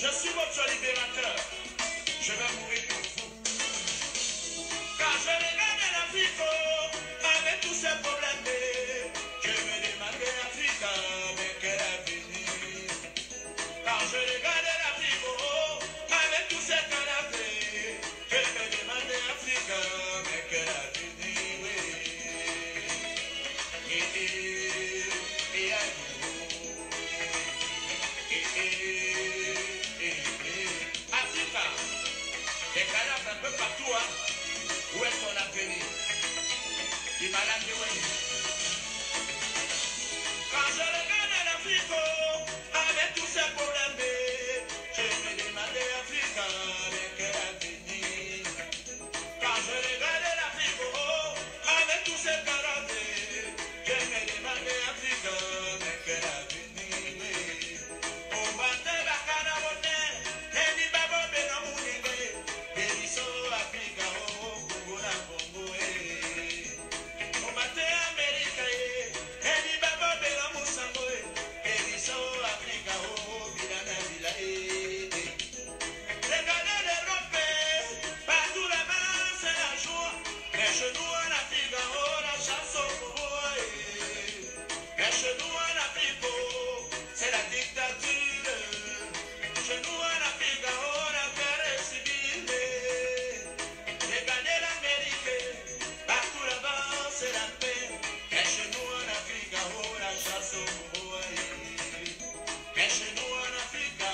Je suis votre libérateur. Je vais mourir pour vous. Quand je regarde l'Afrique, avec tous ces problèmes, je me demande Afrique, mais quel avenir. Quand je regarde l'Afrique, avec tous ces canapés, je me demande Afrique, mais quel avenir. Africa, des cadavres un peu partout, hein? Où est ton avenir? Il m'a lâché, oui. Quand je regarde l'Afrique, avec tous ces problèmes, je me demande Africa, mais quel avenir. Quand je regarde l'Afrique, avec tous ces cadavres, je me demande Africa, mais quel avenir. On va te bacana voter. C'est la dictature. Chez nous en Afrique, on a guerre civile. Regardez l'Amérique, partout là-bas c'est la paix. Mais chez nous en Afrique, on la chasse au bois. Mais chez nous en Afrique,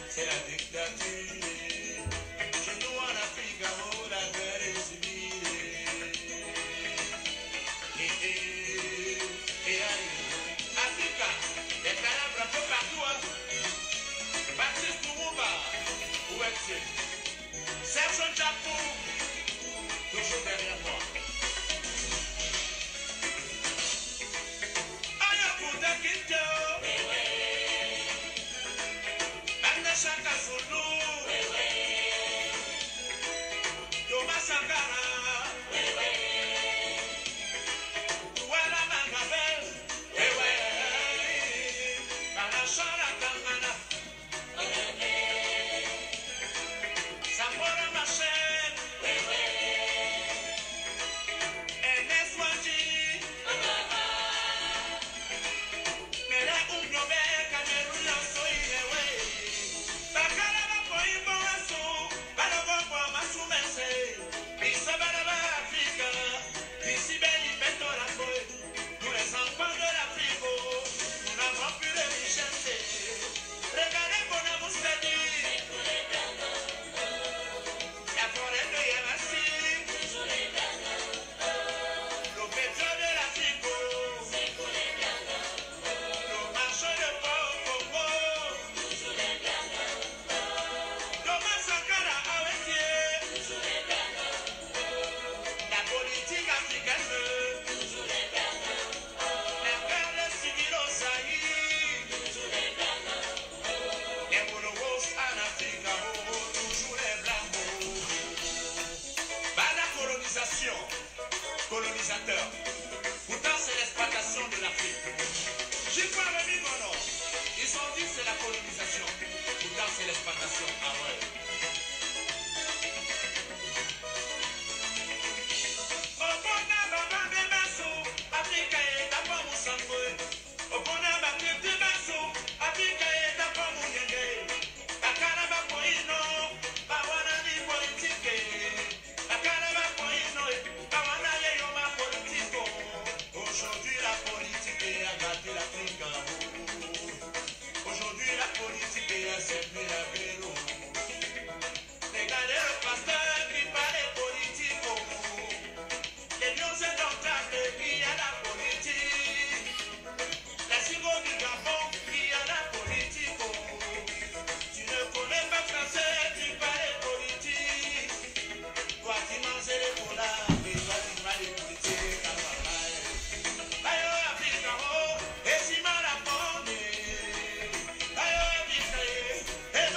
c'est la dictature. Chez nous en Afrique, on a guerre civile. Africa, les cadavres un peu partout, hein. Baptiste Toumouba, où est-il? Serge Japon, toujours derrière moi. Ayakuta Kinto, Banda Shaka Zulu, Thomas Sankara, Douala Mangabel, Banashara Kamana. Samora Machel, Ernest Wandi, Mera Umyobe, Cameroun, Soilewe, Bakala Poimbo Asso, Balago Massou Messe, Bisabala Africa, Bisibeli Betora Boy, nous les enfants de l'Afrique, nous n'avons plus de richesse. Regardez mon amour, la forêt de Yamassi, le pétrole de l'Afrique, le marché de Congo, Thomas Sankara Awetier, la politique africaine, la guerre civile au Zaïre, les monogos en Afrique, toujours les blancs. Colonisation, colonisateur. Pourtant, c'est l'exploitation de l'Afrique. J'ai pas remis mon nom. Ils ont dit que c'est la colonisation. Pourtant, c'est l'exploitation. Ah ouais. Opona baba bebaso, Africa est d'abord mon sangue. Opona baba bebaso, Africa est d'abord mon yenge. Bakaraba poino, bawana ni politique. Aujourd'hui la politique a gâté l'Afrique. Aujourd'hui la politique a servi la vélo. Regardez le pasteur qui parle politique. Les lions indomptables qui a la politique. La synagogue du Gabon qui a la politique. Tu ne connais pas français, tu parles politique. Toi qui manges les polars, et toi qui manges les politiques. Et si mal à fondre, ayo Africa, et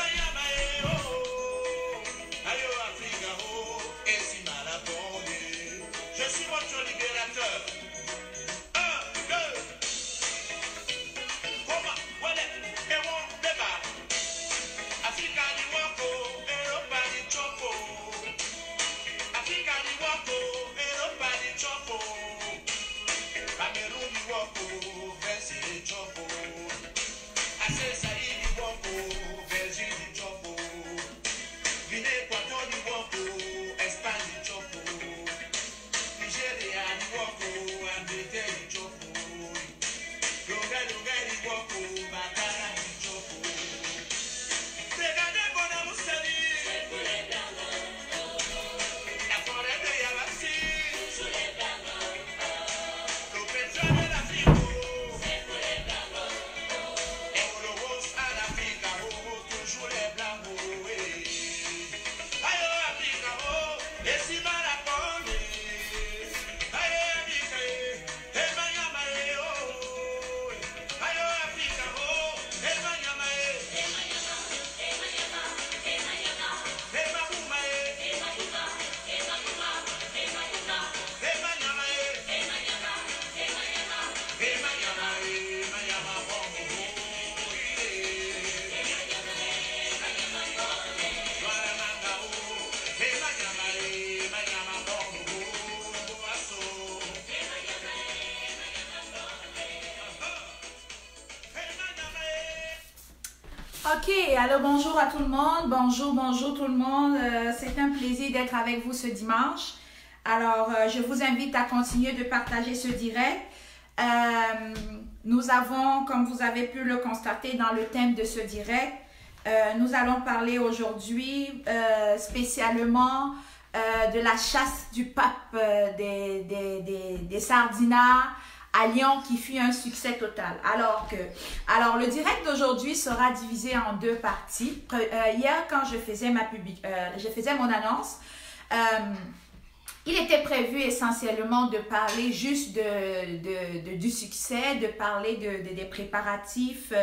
Ok, alors bonjour à tout le monde, bonjour tout le monde, c'est un plaisir d'être avec vous ce dimanche. Alors, je vous invite à continuer de partager ce direct. Nous avons, comme vous avez pu le constater dans le thème de ce direct, nous allons parler aujourd'hui spécialement de la chasse du pape des sardinats à Lyon qui fut un succès total. Alors le direct d'aujourd'hui sera divisé en deux parties. Hier, quand je faisais mon annonce, il était prévu essentiellement de parler juste du succès, de parler des préparatifs,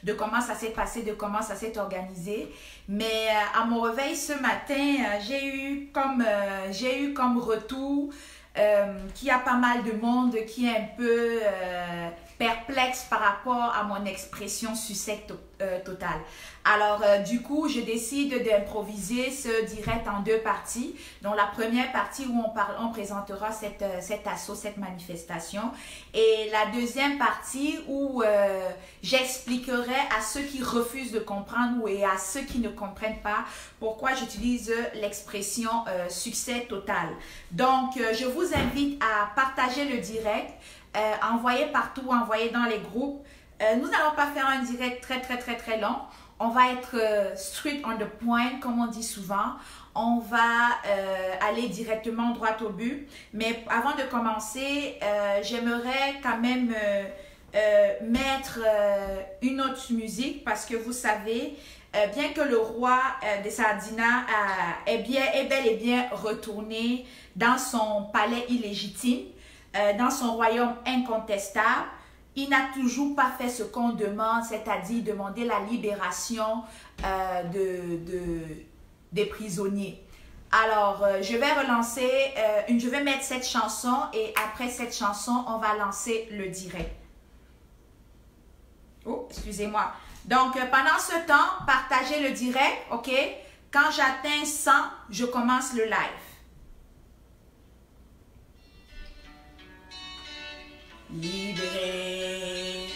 de comment ça s'est passé, de comment ça s'est organisé. Mais à mon réveil ce matin, j'ai eu comme retour qu'il y a pas mal de monde qui est un peu perplexe par rapport à mon expression succès total. Alors, du coup, je décide d'improviser ce direct en deux parties. Donc, la première partie où on présentera cet assaut, cette manifestation. Et la deuxième partie où j'expliquerai à ceux qui refusent de comprendre et à ceux qui ne comprennent pas pourquoi j'utilise l'expression succès total. Donc, je vous invite à partager le direct, envoyer partout, envoyer dans les groupes. Nous n'allons pas faire un direct très long. On va être straight on the point, comme on dit souvent. On va aller directement droit au but. Mais avant de commencer, j'aimerais quand même mettre une autre musique parce que vous savez, bien que le roi des Sardinats est bel et bien retourné dans son palais illégitime, dans son royaume incontestable, il n'a toujours pas fait ce qu'on demande, c'est-à-dire demander la libération des prisonniers. Alors, je vais mettre cette chanson et après cette chanson, on va lancer le direct. Oh, excusez-moi. Donc, pendant ce temps, partagez le direct, ok? Quand j'atteins 100, je commence le live. Libéré,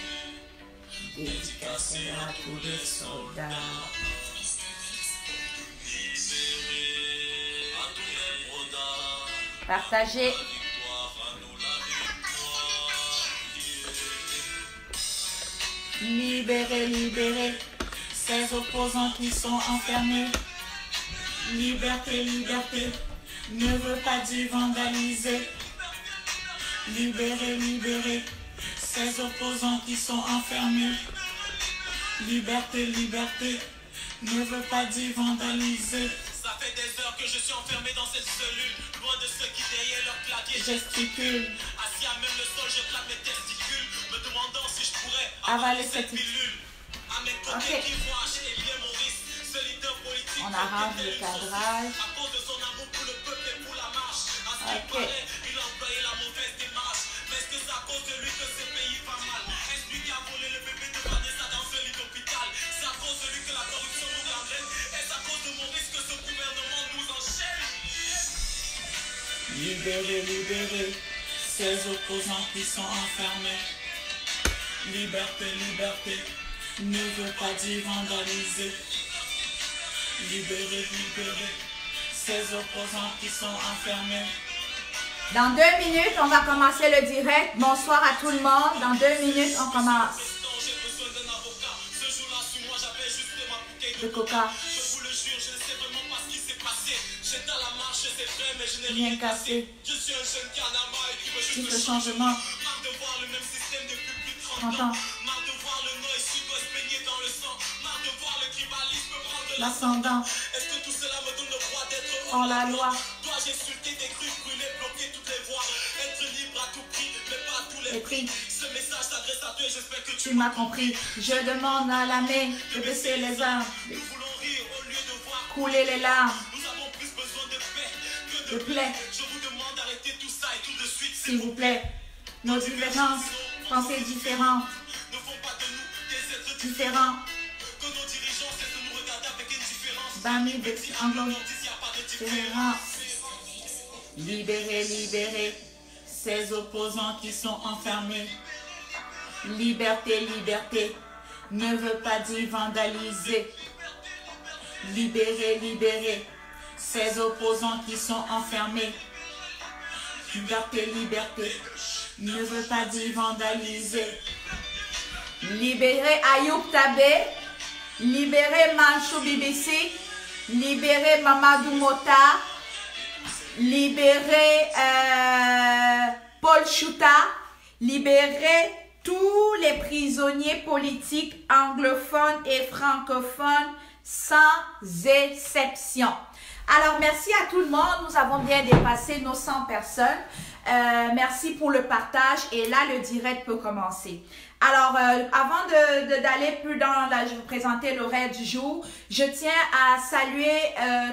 dédicacé à tous les soldats. Partagez. Libérez, libérez ces opposants qui sont enfermés. Liberté, liberté, ne veut pas dire vandaliser. Libérez, libérez ces opposants qui sont enfermés. Liberté, liberté, ne veut pas dire vandaliser. Ça fait des heures que je suis enfermé dans cette cellule, loin de ceux qui derrière leur clavier gesticulent. Assis à même le sol, je claque mes testicules, me demandant si je pourrais avaler cette pilule. À mes côtés qui vont acheter bien mon risque, ce leader politique. On arrange le cadrage. À cause de son amour pour le peuple et pour la marche. À ce qu'il paraît, il a employé la mauvaise démarche. Mais est-ce que c'est à cause de lui que ce pays va mal? Est-ce lui qui a volé le bébé de Vanessa dans ce lit d'hôpital? C'est à cause de lui que la corruption nous ramène? Est-ce à cause de mon risque que ce gouvernement nous enchaîne? Libérez, libérez ces opposants qui sont enfermés. Liberté, liberté, ne veut pas dire vandaliser. Libérez, libérez ces opposants qui sont enfermés. Dans 2 minutes, on va commencer le direct. Bonsoir à tout le monde. Dans 2 minutes, on commence. De coca. Je vous le jure, je ne sais vraiment pas ce qui s'est passé. J'étais à la marche, c'est vrai, mais je n'ai Rien cassé. Je suis un jeune carnaval qui veut juste Le changement. Marre de voir le même système depuis plus de 30 ans. Marre de voir le nord et sud se baigner dans le sang. Marre de voir le tribalisme prendre de l'ascendant. Est-ce que tout cela me donne le droit d'être hors la loi? Dois-je insulter des crues, brûler, bloquer toutes les voies? Être libre à tout prix, mais pas à tous les prix. Ce message s'adresse à toi et j'espère que Tu m'as compris. Je demande à la main de baisser les armes. Nous voulons rire au lieu de voir couler les larmes. Nous avons plus besoin de paix que de plaie. Je vous demande d'arrêter tout ça et tout de suite, s'il vous plaît. Nos différences, pensées différentes, ne font pas de nous des êtres différents. Que nos dirigeants cessent de nous regarder avec indifférence. Bannis de anglo Il n'y a pas de différence. Libérez, libérez ces opposants qui sont enfermés. Liberté, liberté, ne veut pas dire vandaliser. Libérer, libérer ces opposants qui sont enfermés. Liberté, liberté ne veut pas dire vandaliser. Libérer Ayoub Tabé, libérer Manchou BBC, libérer Mamadou Mota, libérer Paul Chouta, libérer tous les prisonniers politiques anglophones et francophones sans exception. Alors, merci à tout le monde. Nous avons bien dépassé nos 100 personnes. Merci pour le partage. Et là, le direct peut commencer. Alors, avant d'aller plus dans, je vais vous présenter l'horaire du jour, je tiens à saluer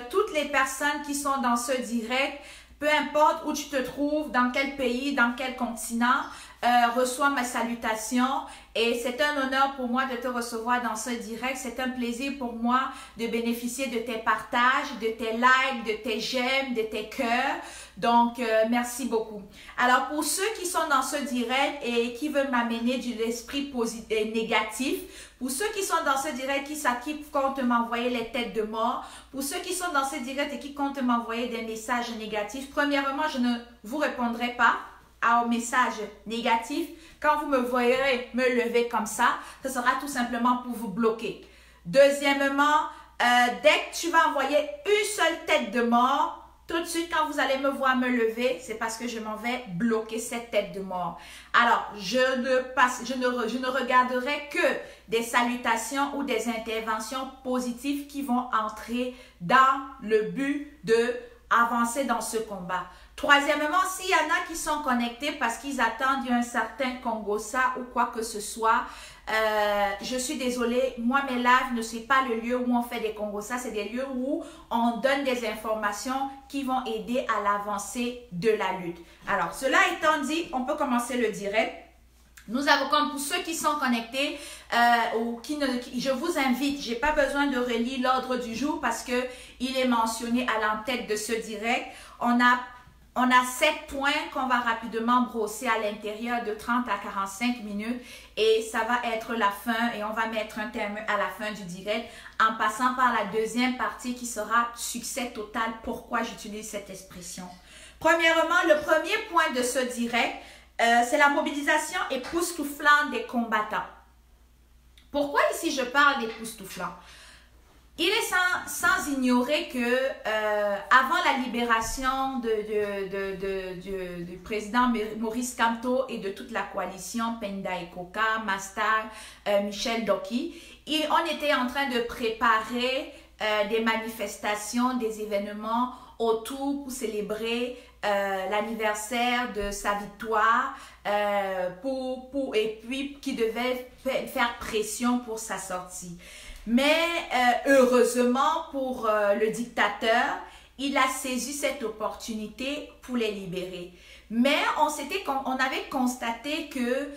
toutes les personnes qui sont dans ce direct. Peu importe où tu te trouves, dans quel pays, dans quel continent, reçois ma salutation et c'est un honneur pour moi de te recevoir dans ce direct. C'est un plaisir pour moi de bénéficier de tes partages, de tes likes, de tes j'aime, de tes cœurs. Donc, merci beaucoup. Alors, pour ceux qui sont dans ce direct et qui veulent m'amener de l'esprit négatif, pour ceux qui sont dans ce direct qui comptent m'envoyer les têtes de mort, pour ceux qui sont dans ce direct et qui comptent m'envoyer des messages négatifs, premièrement, je ne vous répondrai pas à un message négatif. Quand vous me voyez me lever comme ça, ce sera tout simplement pour vous bloquer. Deuxièmement, dès que tu vas envoyer une seule tête de mort, tout de suite, quand vous allez me voir me lever, c'est parce que je m'en vais bloquer cette tête de mort. Alors, je ne regarderai que des salutations ou des interventions positives qui vont entrer dans le but de avancer dans ce combat. Troisièmement, s'il y en a qui sont connectés parce qu'ils attendent un certain Congossa ou quoi que ce soit, je suis désolée, moi mes lives ne sont pas le lieu où on fait des Congossa, c'est des lieux où on donne des informations qui vont aider à l'avancée de la lutte. Alors, cela étant dit, on peut commencer le direct. Nous avons, comme pour ceux qui sont connectés, je vous invite, je n'ai pas besoin de relire l'ordre du jour parce qu'il est mentionné à l'entête de ce direct. On a 7 points qu'on va rapidement brosser à l'intérieur de 30 à 45 minutes et ça va être la fin et on va mettre un terme à la fin du direct en passant par la deuxième partie qui sera succès total. Pourquoi j'utilise cette expression? Premièrement, le premier point de ce direct, c'est la mobilisation époustouflante des combattants. Pourquoi ici je parle d'époustouflant? Il est sans ignorer que avant la libération du président Maurice Kamto et de toute la coalition Penda et Koka, Mastar, Michel Doki, on était en train de préparer des manifestations, des événements autour pour célébrer l'anniversaire de sa victoire et puis qui devait faire pression pour sa sortie. Mais heureusement pour le dictateur, il a saisi cette opportunité pour les libérer. Mais on avait constaté que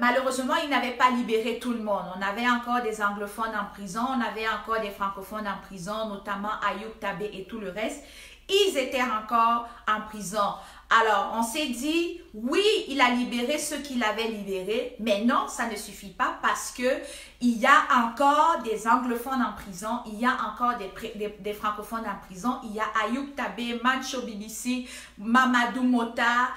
malheureusement, il n'avait pas libéré tout le monde. On avait encore des anglophones en prison, on avait encore des francophones en prison, notamment Ayoub Tabé et tout le reste. Ils étaient encore en prison. Alors, on s'est dit, oui, il a libéré ceux qu'il avait libérés, mais non, ça ne suffit pas parce que il y a encore des anglophones en prison, il y a encore des francophones en prison, il y a Ayoub Tabé, Manchou BBC, Mamadou Mota,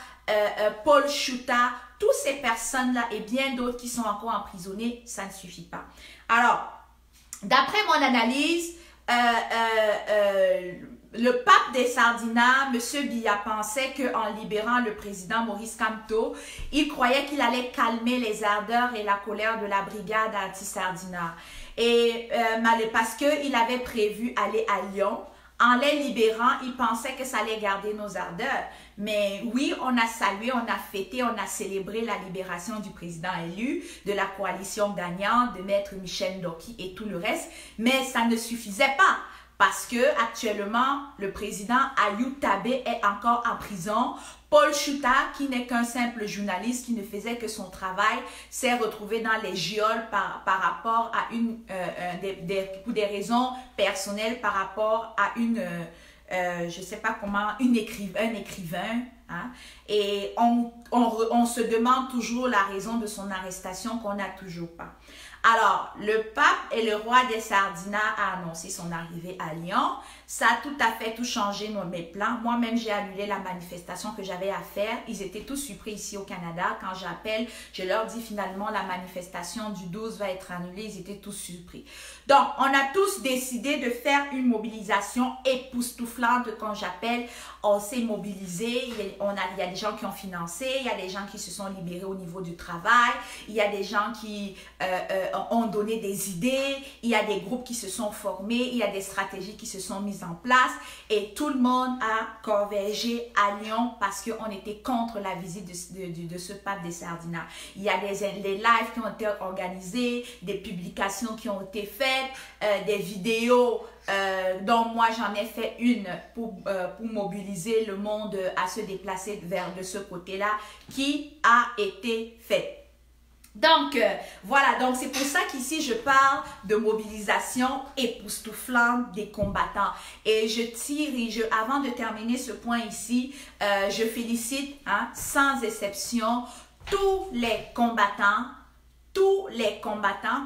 Paul Chouta, toutes ces personnes-là et bien d'autres qui sont encore emprisonnés, ça ne suffit pas. Alors, d'après mon analyse, le pape des Sardinats, M. Biya, pensait qu'en libérant le président Maurice Kamto, il croyait qu'il allait calmer les ardeurs et la colère de la brigade anti-Sardinat. Et parce qu'il avait prévu aller à Lyon, en les libérant, il pensait que ça allait garder nos ardeurs. Mais oui, on a salué, on a fêté, on a célébré la libération du président élu, de la coalition gagnante, de Maître Michel Doki et tout le reste. Mais ça ne suffisait pas. Parce que actuellement, le président Ayoub Tabé est encore en prison. Paul Chouta, qui n'est qu'un simple journaliste qui ne faisait que son travail, s'est retrouvé dans les geôles par rapport à pour des raisons personnelles, par rapport à je ne sais pas comment, un écrivain, Hein? Et on se demande toujours la raison de son arrestation qu'on n'a toujours pas. Alors, le pape et le roi des Sardinats a annoncé son arrivée à Lyon. Ça a tout à fait tout changé dans mes plans. Moi-même, j'ai annulé la manifestation que j'avais à faire. Ils étaient tous surpris ici au Canada. Quand j'appelle, je leur dis finalement la manifestation du 12 va être annulée. Ils étaient tous surpris. Donc, on a tous décidé de faire une mobilisation époustouflante quand j'appelle. On s'est mobilisé. Il y a des gens qui ont financé. Il y a des gens qui se sont libérés au niveau du travail. Il y a des gens qui ont donné des idées. Il y a des groupes qui se sont formés. Il y a des stratégies qui se sont mises en place. Et tout le monde a convergé à Lyon parce qu'on était contre la visite de ce pape des Sardinats. Il y a les lives qui ont été organisés, des publications qui ont été faites, des vidéos dont moi j'en ai fait une pour mobiliser le monde à se déplacer vers de ce côté-là qui a été faite. Donc, voilà, donc c'est pour ça qu'ici, je parle de mobilisation époustouflante des combattants. Et je tire, avant de terminer ce point ici, je félicite, hein, sans exception, tous les combattants,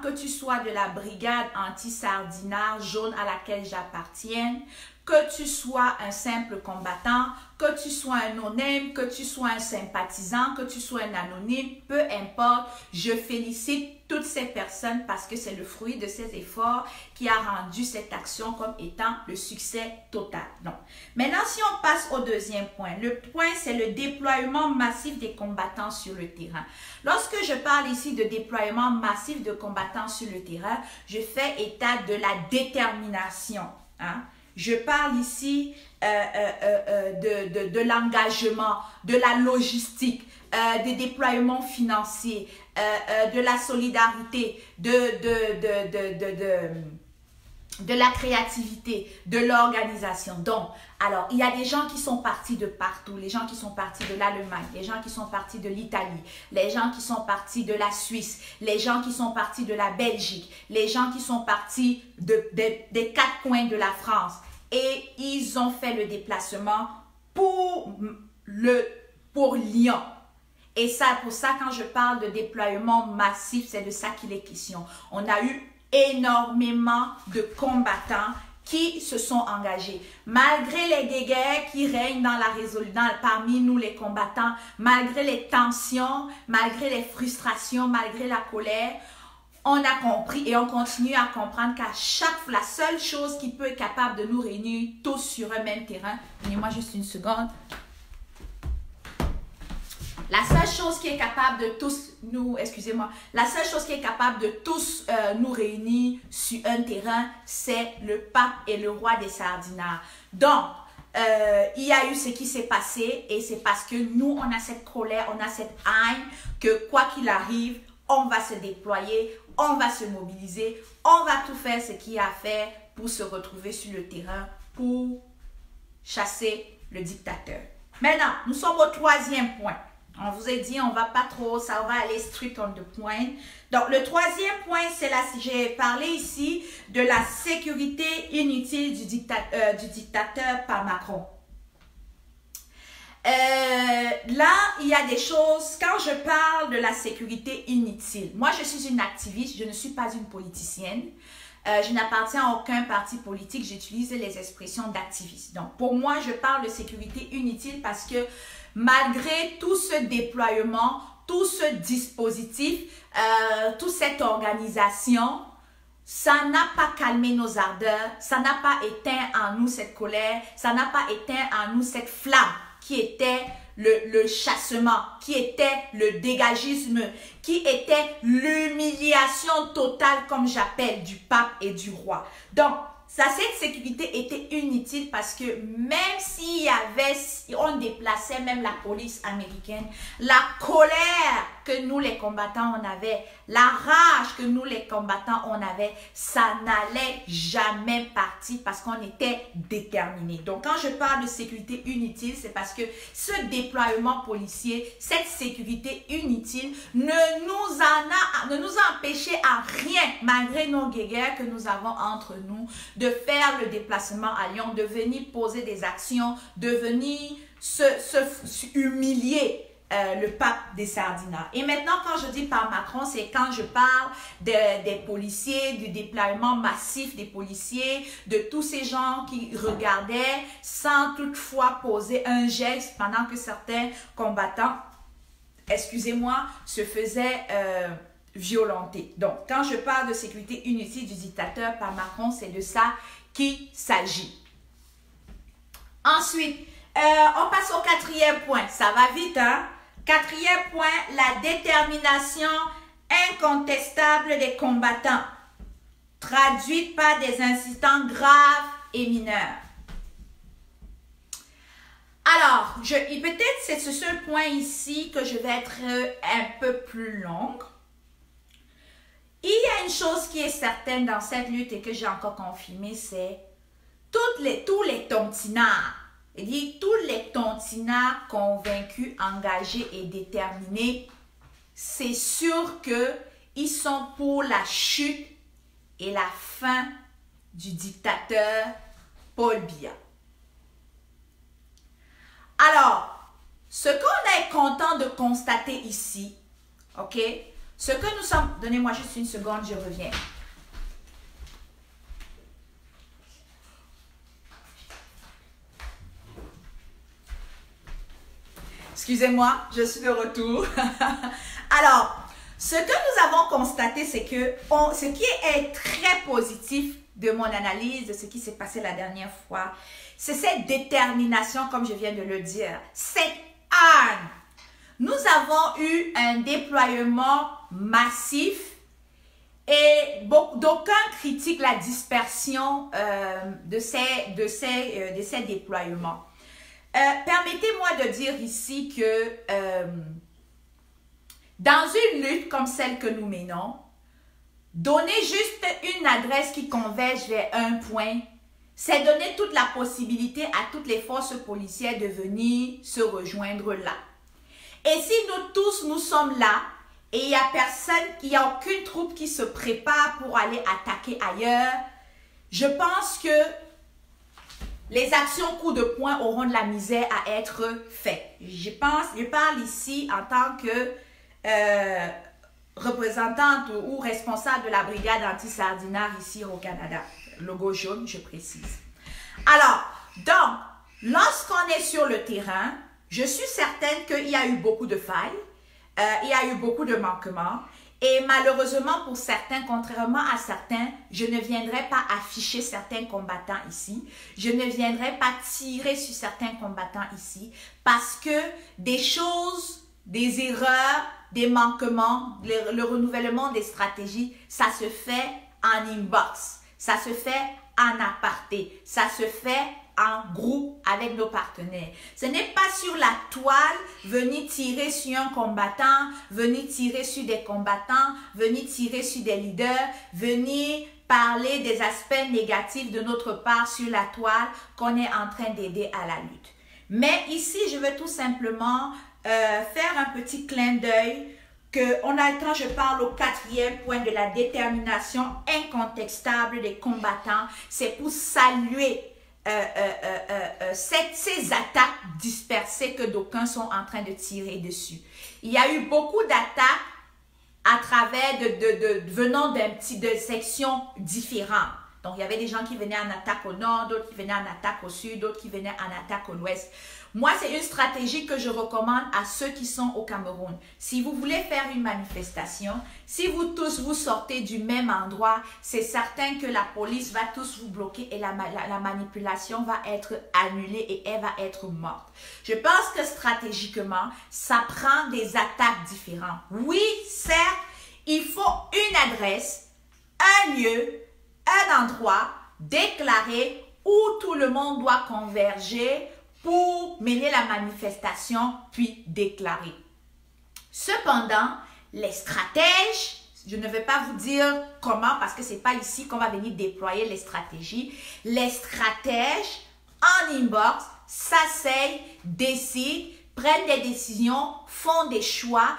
que tu sois de la brigade anti-sardinard jaune à laquelle j'appartiens, que tu sois un simple combattant, que tu sois un no-name, que tu sois un sympathisant, que tu sois un anonyme, peu importe, je félicite toutes ces personnes parce que c'est le fruit de ces efforts qui a rendu cette action comme étant le succès total. Donc, maintenant, si on passe au deuxième point, le point, c'est le déploiement massif des combattants sur le terrain. Lorsque je parle ici de déploiement massif de combattants sur le terrain, je fais état de la détermination, hein. Je parle ici de l'engagement, de la logistique, des déploiements financiers, de la solidarité, de la créativité, de l'organisation. Donc, alors, il y a des gens qui sont partis de partout, les gens qui sont partis de l'Allemagne, les gens qui sont partis de l'Italie, les gens qui sont partis de la Suisse, les gens qui sont partis de la Belgique, les gens qui sont partis des quatre coins de la France. Et ils ont fait le déplacement pour Lyon. Et ça, pour ça, quand je parle de déploiement massif, c'est de ça qu'il est question. On a eu énormément de combattants qui se sont engagés. Malgré les guerres qui règnent parmi nous les combattants, malgré les tensions, malgré les frustrations, malgré la colère, on a compris et on continue à comprendre qu'à chaque fois, la seule chose qui peut être capable de nous réunir tous sur un même terrain, donnez-moi juste une seconde. La seule chose qui est capable de tous nous, la seule chose qui est capable de tous nous réunir sur un terrain, c'est le pape et le roi des Sardinats. Donc, il y a eu ce qui s'est passé et c'est parce que nous, on a cette colère, on a cette haine que quoi qu'il arrive, on va se déployer, on va se mobiliser, on va tout faire ce qu'il y a à faire pour se retrouver sur le terrain, pour chasser le dictateur. Maintenant, nous sommes au troisième point. On vous a dit, on va pas trop, ça va aller strict on the point. Donc, le troisième point, c'est là, j'ai parlé ici de la sécurité inutile du dictateur par Macron. Là, il y a des choses, quand je parle de la sécurité inutile, moi je suis une activiste, je ne suis pas une politicienne, je n'appartiens à aucun parti politique, j'utilise les expressions d'activiste. Donc pour moi, je parle de sécurité inutile parce que malgré tout ce déploiement, tout ce dispositif, toute cette organisation, ça n'a pas calmé nos ardeurs, ça n'a pas éteint en nous cette colère, ça n'a pas éteint en nous cette flamme qui était le chassement, qui était le dégagisme, qui était l'humiliation totale, comme j'appelle, du pape et du roi. Donc, cette sécurité était inutile parce que même s'il y avait, on déplaçait même la police américaine, la colère que nous les combattants on avait, la rage que nous les combattants on avait, ça n'allait jamais partir parce qu'on était déterminés. Donc quand je parle de sécurité inutile, c'est parce que ce déploiement policier, cette sécurité inutile ne nous a empêché à rien, malgré nos guéguerres que nous avons entre nous, de faire le déplacement à Lyon, de venir poser des actions, de venir se humilier le pape des Sardinats. Et maintenant, quand je dis par Macron, c'est quand je parle des policiers, du déploiement massif des policiers, de tous ces gens qui regardaient sans toutefois poser un geste pendant que certains combattants, excusez-moi, se faisaient violenter. Donc, quand je parle de sécurité inutile du dictateur par Macron, c'est de ça qu'il s'agit. Ensuite, on passe au quatrième point. Ça va vite, hein? Quatrième point, la détermination incontestable des combattants, traduite par des incidents graves et mineurs. Alors, peut-être c'est ce seul point ici que je vais être un peu plus longue. Il y a une chose qui est certaine dans cette lutte et que j'ai encore confirmée, c'est tous les tontinards. C'est-à-dire tous les tontinards convaincus, engagés et déterminés, c'est sûr qu'ils sont pour la chute et la fin du dictateur Paul Biya. Alors, ce qu'on est content de constater ici, ok, ce que nous sommes... Donnez-moi juste une seconde, je reviens. Excusez-moi, je suis de retour. Alors, ce que nous avons constaté, c'est que ce qui est très positif de mon analyse, de ce qui s'est passé la dernière fois, c'est cette détermination, comme je viens de le dire, cette âne. Nous avons eu un déploiement massif et d'aucuns critiquent la dispersion de ces déploiements. Permettez-moi de dire ici que dans une lutte comme celle que nous menons, donner juste une adresse qui converge vers un point, c'est donner toute la possibilité à toutes les forces policières de venir se rejoindre là. Et si nous tous, nous sommes là, et il n'y a personne, il n'y a aucune troupe qui se prépare pour aller attaquer ailleurs, je pense que les actions coup de poing auront de la misère à être faites. Je parle ici en tant que représentante ou responsable de la brigade anti-sardinard ici au Canada. Logo jaune, je précise. Alors, donc, lorsqu'on est sur le terrain, je suis certaine qu'il y a eu beaucoup de failles, il y a eu beaucoup de manquements. Et malheureusement, pour certains, contrairement à certains, je ne viendrai pas afficher certains combattants ici. Je ne viendrai pas tirer sur certains combattants ici parce que des choses, des erreurs, des manquements, le renouvellement des stratégies, ça se fait en inbox, ça se fait en aparté, ça se fait en groupe avec nos partenaires. Ce n'est pas sur la toile, venir tirer sur un combattant, venir tirer sur des combattants, venir tirer sur des leaders, venir parler des aspects négatifs de notre part sur la toile qu'on est en train d'aider à la lutte. Mais ici, je veux tout simplement faire un petit clin d'œil quand je parle au quatrième point de la détermination incontestable des combattants, c'est pour saluer ces attaques dispersées que d'aucuns sont en train de tirer dessus. Il y a eu beaucoup d'attaques à travers venant de sections différentes. Donc, il y avait des gens qui venaient en attaque au nord, d'autres qui venaient en attaque au sud, d'autres qui venaient en attaque au l'ouest. Moi, c'est une stratégie que je recommande à ceux qui sont au Cameroun. Si vous voulez faire une manifestation, si vous tous vous sortez du même endroit, c'est certain que la police va tous vous bloquer et la manipulation va être annulée et elle va être morte. Je pense que stratégiquement, ça prend des attaques différentes. Oui, certes, il faut une adresse, un lieu, un endroit déclaré où tout le monde doit converger pour mener la manifestation puis déclarer. Cependant, les stratèges, je ne vais pas vous dire comment parce que ce n'est pas ici qu'on va venir déployer les stratégies. Les stratèges en inbox s'asseyent, décident, prennent des décisions, font des choix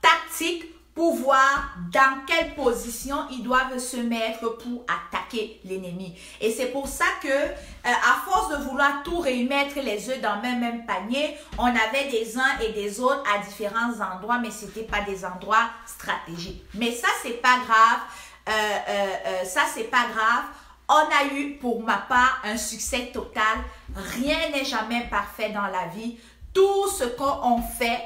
tactiques pour voir dans quelle position ils doivent se mettre pour attaquer l'ennemi. Et c'est pour ça que, à force de vouloir tout remettre les œufs dans le même panier, on avait des uns et des autres à différents endroits, mais ce n'était pas des endroits stratégiques. Mais ça, c'est pas grave. On a eu, pour ma part, un succès total. Rien n'est jamais parfait dans la vie. Tout ce qu'on fait,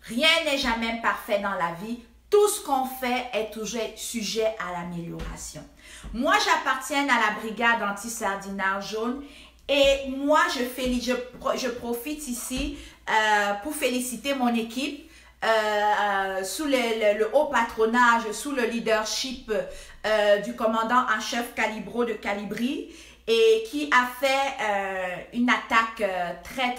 rien n'est jamais parfait dans la vie. Tout ce qu'on fait est toujours sujet à l'amélioration. Moi, j'appartiens à la brigade anti-sardinage jaune et moi, je profite ici pour féliciter mon équipe sous le haut patronage, sous le leadership du commandant en chef Calibro de Calibri et qui a fait une attaque très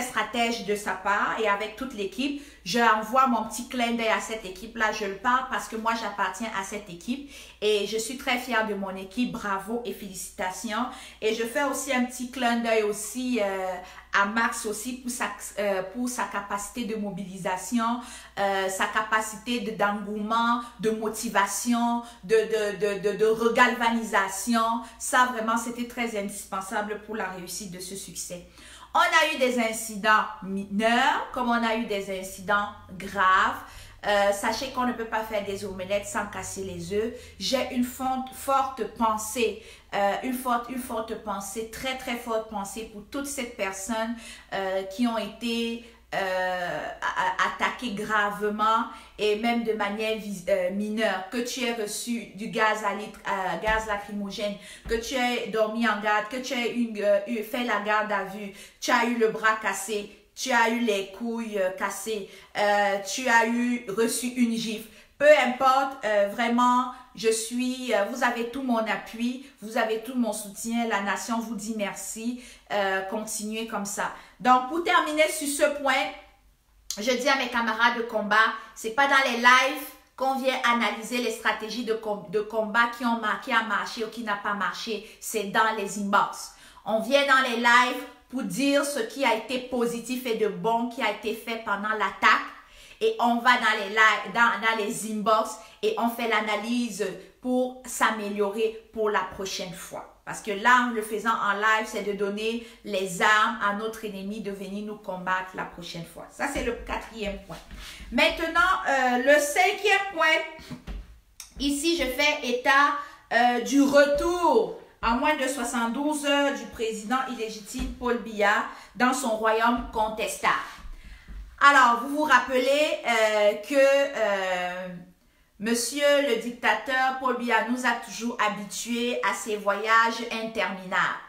stratège de sa part et avec toute l'équipe. Je envoie mon petit clin d'œil à cette équipe-là. Je le parle parce que moi, j'appartiens à cette équipe et je suis très fière de mon équipe. Bravo et félicitations. Et je fais aussi un petit clin d'œil aussi à Max aussi pour sa capacité de mobilisation, sa capacité d'engouement, de motivation, de regalvanisation. Ça, vraiment, c'était très indispensable pour la réussite de ce succès. On a eu des incidents mineurs, comme on a eu des incidents graves. Sachez qu'on ne peut pas faire des omelettes sans casser les œufs. J'ai une forte pensée, une forte pensée, très forte pensée pour toutes ces personnes qui ont été attaquées gravement et même de manière mineure, que tu aies reçu du gaz lacrymogène, que tu aies dormi en garde, que tu aies fait la garde à vue, tu as eu le bras cassé, tu as eu les couilles cassées, tu as reçu une gifle. Peu importe, vraiment, vous avez tout mon appui, vous avez tout mon soutien, la nation vous dit merci, continuez comme ça. Donc, pour terminer sur ce point, je dis à mes camarades de combat, c'est pas dans les lives qu'on vient analyser les stratégies de combat qui a marché ou qui n'a pas marché, c'est dans les inbox. On vient dans les lives pour dire ce qui a été positif et de bon qui a été fait pendant l'attaque. Et on va dans les inbox et on fait l'analyse pour s'améliorer pour la prochaine fois. Parce que là, en le faisant en live, c'est de donner les armes à notre ennemi de venir nous combattre la prochaine fois. Ça, c'est le 4e point. Maintenant, le 5e point, ici, je fais état du retour en moins de 72 heures du président illégitime Paul Biya dans son royaume contestable. Alors, vous vous rappelez que monsieur le dictateur Paul Biya nous a toujours habitués à ses voyages interminables.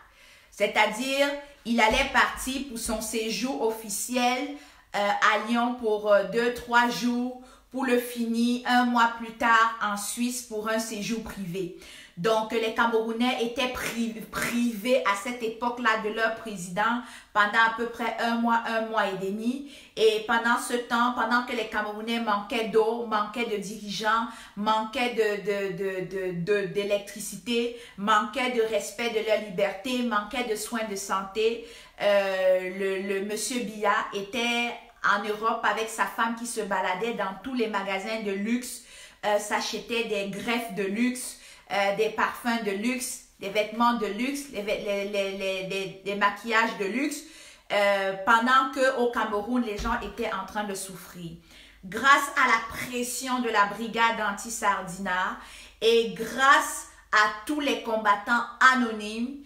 C'est-à-dire, il allait partir pour son séjour officiel à Lyon pour 2-3 jours, pour le finir 1 mois plus tard en Suisse pour un séjour privé. Donc, les Camerounais étaient privés à cette époque-là de leur président pendant à peu près 1 mois et demi. Et pendant ce temps, pendant que les Camerounais manquaient d'eau, manquaient de dirigeants, manquaient d'électricité, manquaient de respect de leur liberté, manquaient de soins de santé, le monsieur Biya était en Europe avec sa femme qui se baladait dans tous les magasins de luxe, s'achetait des greffes de luxe, des parfums de luxe, des vêtements de luxe, des maquillages de luxe, pendant qu'au Cameroun, les gens étaient en train de souffrir. Grâce à la pression de la brigade anti-Sardina et grâce à tous les combattants anonymes,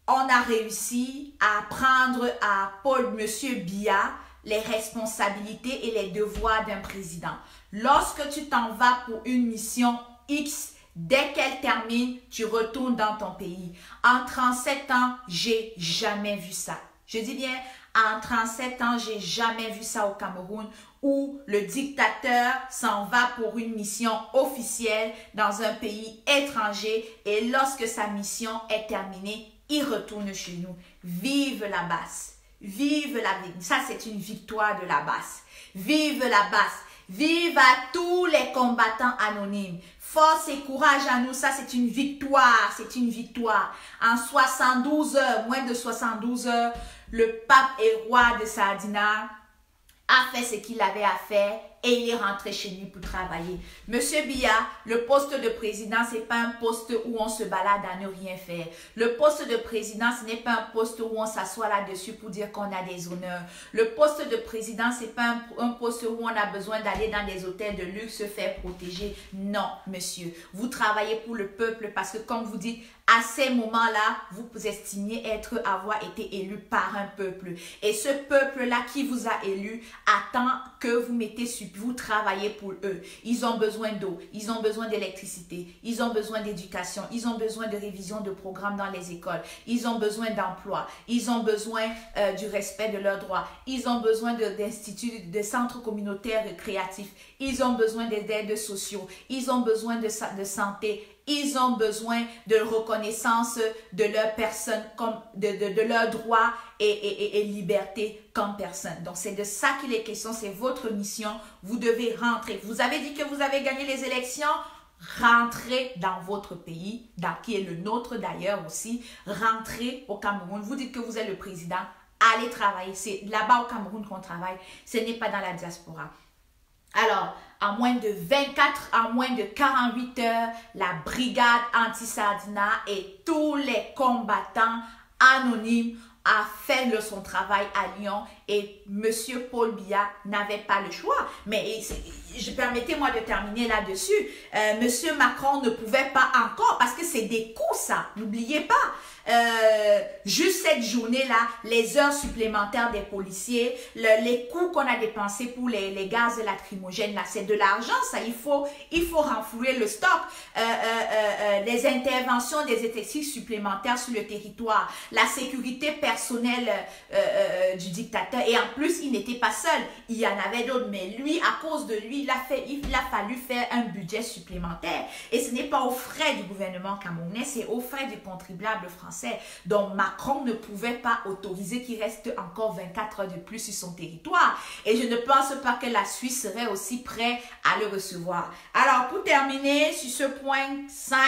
on a réussi à prendre à monsieur Biya les responsabilités et les devoirs d'un président. Lorsque tu t'en vas pour une mission X, dès qu'elle termine, tu retournes dans ton pays. En 37 ans, j'ai jamais vu ça. Je dis bien, en 37 ans, j'ai jamais vu ça au Cameroun où le dictateur s'en va pour une mission officielle dans un pays étranger et lorsque sa mission est terminée, il retourne chez nous. Vive la basse. Vive la basse. Ça, c'est une victoire de la basse. Vive la basse. Vive à tous les combattants anonymes. Force et courage à nous, ça c'est une victoire, c'est une victoire. En 72 heures, moins de 72 heures, le pape et roi de Sardinia a fait ce qu'il avait à faire et il est rentré chez lui pour travailler. Monsieur Biya, le poste de président, ce n'est pas un poste où on se balade à ne rien faire. Le poste de président, ce n'est pas un poste où on s'assoit là-dessus pour dire qu'on a des honneurs. Le poste de président, ce n'est pas un poste où on a besoin d'aller dans des hôtels de luxe se faire protéger. Non, monsieur. Vous travaillez pour le peuple parce que, comme vous dites, à ces moments-là, vous estimiez avoir été élu par un peuple. Et ce peuple-là qui vous a élu attend que vous mettez sur vous travaillez pour eux. Ils ont besoin d'eau, ils ont besoin d'électricité, ils ont besoin d'éducation, ils ont besoin de révision de programmes dans les écoles, ils ont besoin d'emploi, ils ont besoin du respect de leurs droits, ils ont besoin d'instituts, de centres communautaires créatifs, ils ont besoin d'aides sociaux, ils ont besoin de santé. Ils ont besoin de reconnaissance de leur personne, de leurs droits et liberté comme personne. Donc, c'est de ça qu'il est question. C'est votre mission. Vous devez rentrer. Vous avez dit que vous avez gagné les élections. Rentrez dans votre pays, qui est le nôtre d'ailleurs aussi. Rentrez au Cameroun. Vous dites que vous êtes le président. Allez travailler. C'est là-bas au Cameroun qu'on travaille. Ce n'est pas dans la diaspora. Alors, à moins de 48 heures, la brigade anti-Sardinia et tous les combattants anonymes a fait son travail à Lyon et M. Paul Biya n'avait pas le choix. Mais permettez-moi de terminer là-dessus. M. Macron ne pouvait pas encore, parce que c'est des coûts ça, n'oubliez pas. Juste cette journée-là, les heures supplémentaires des policiers, les coûts qu'on a dépensés pour les gaz lacrymogènes, là, c'est de l'argent, ça, il faut renflouer le stock, les interventions des effectifs supplémentaires sur le territoire, la sécurité personnelle du dictateur, et en plus, il n'était pas seul, il y en avait d'autres, mais lui, à cause de lui, il a fallu faire un budget supplémentaire, et ce n'est pas aux frais du gouvernement camerounais, c'est aux frais du contribuable français. Donc Macron ne pouvait pas autoriser qu'il reste encore 24 heures de plus sur son territoire. Et je ne pense pas que la Suisse serait aussi prête à le recevoir. Alors pour terminer sur ce point 5,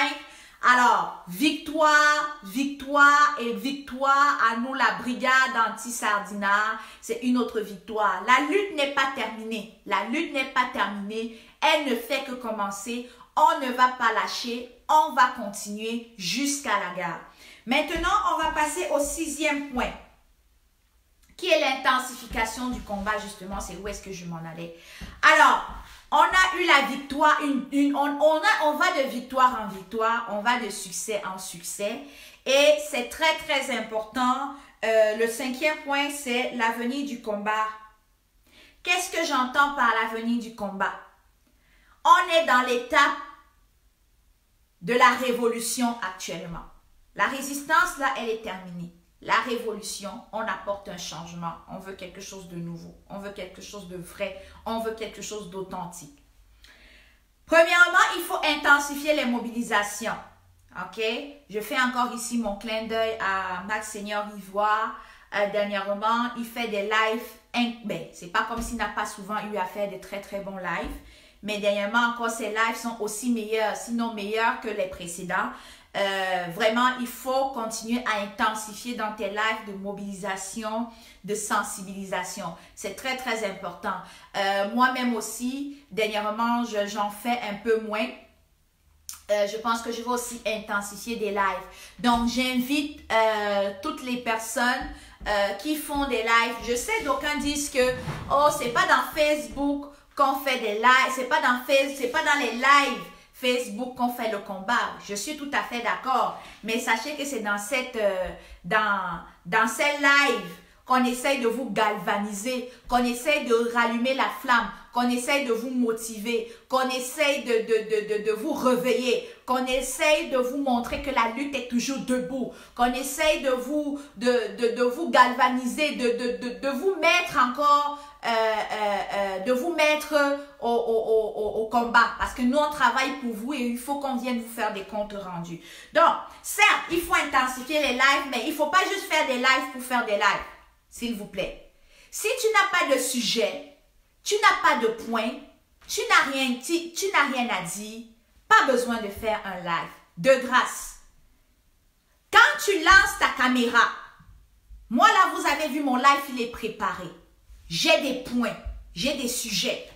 alors victoire, victoire et victoire à nous la brigade anti-Sardinia. C'est une autre victoire. La lutte n'est pas terminée. La lutte n'est pas terminée. Elle ne fait que commencer. On ne va pas lâcher. On va continuer jusqu'à la gare. Maintenant, on va passer au 6e point, qui est l'intensification du combat, justement, c'est où est-ce que je m'en allais. Alors, on a eu la victoire, on va de victoire en victoire, on va de succès en succès, et c'est très, très important. Le 5e point, c'est l'avenir du combat. Qu'est-ce que j'entends par l'avenir du combat? On est dans l'étape de la révolution actuellement. La résistance, là, elle est terminée. La révolution, on apporte un changement. On veut quelque chose de nouveau. On veut quelque chose de vrai. On veut quelque chose d'authentique. Premièrement, il faut intensifier les mobilisations. OK? Je fais encore ici mon clin d'œil à Max Seigneur Ivoire. Dernièrement, il fait des lives. Ben, c'est pas comme s'il n'a pas souvent eu à faire de très, très bons lives. Mais dernièrement, encore, ces lives sont aussi meilleurs, sinon meilleurs que les précédents. Vraiment, il faut continuer à intensifier dans tes lives de mobilisation, de sensibilisation. C'est très, très important. Moi-même aussi, dernièrement, j'en fais un peu moins. Je pense que je vais aussi intensifier des lives. Donc, j'invite toutes les personnes qui font des lives. Je sais d'aucuns disent que, oh, c'est pas dans Facebook qu'on fait des lives. C'est pas dans les lives Facebook qu'on fait le combat. Je suis tout à fait d'accord. Mais sachez que c'est dans ces lives qu'on essaye de vous galvaniser, qu'on essaye de rallumer la flamme, qu'on essaye de vous motiver, qu'on essaye de vous réveiller, qu'on essaye de vous montrer que la lutte est toujours debout, qu'on essaye de vous galvaniser, de vous mettre encore, de vous mettre au combat. Parce que nous, on travaille pour vous et il faut qu'on vienne vous faire des comptes rendus. Donc, certes, il faut intensifier les lives, mais il ne faut pas juste faire des lives pour faire des lives, s'il vous plaît. Si tu n'as pas de sujet, tu n'as pas de point, tu n'as rien à dire, pas besoin de faire un live. De grâce. Quand tu lances ta caméra, moi là, vous avez vu mon live, il est préparé. J'ai des points, j'ai des sujets.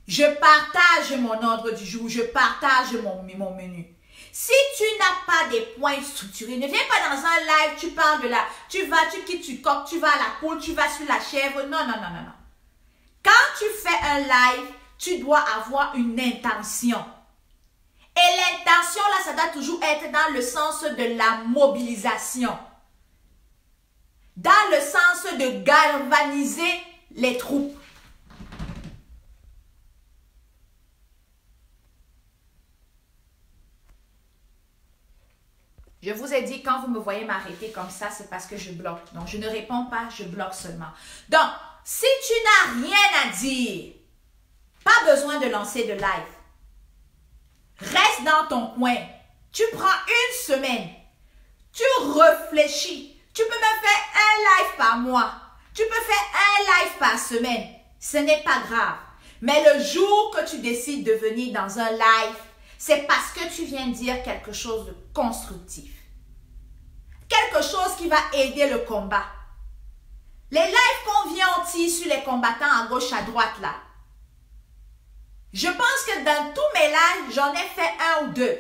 Je partage mon ordre du jour, je partage mon menu. Si tu n'as pas des points structurés, ne viens pas dans un live, tu parles de la... Tu quittes, tu coques, tu vas à la poule, tu vas sur la chèvre. Non. Quand tu fais un live, tu dois avoir une intention. Et l'intention, là, ça doit toujours être dans le sens de la mobilisation. Dans le sens de galvaniser les troupes. Je vous ai dit, quand vous me voyez m'arrêter comme ça, c'est parce que je bloque. Donc, je ne réponds pas, je bloque seulement. Donc, si tu n'as rien à dire, pas besoin de lancer de live. Reste dans ton coin. Tu prends une semaine. Tu réfléchis. Tu peux me faire un live par mois. Tu peux faire un live par semaine. Ce n'est pas grave. Mais le jour que tu décides de venir dans un live, c'est parce que tu viens dire quelque chose de constructif. Quelque chose qui va aider le combat. Les lives qu'on vient sur les combattants à gauche, à droite là. Je pense que dans tous mes lives, j'en ai fait un ou deux.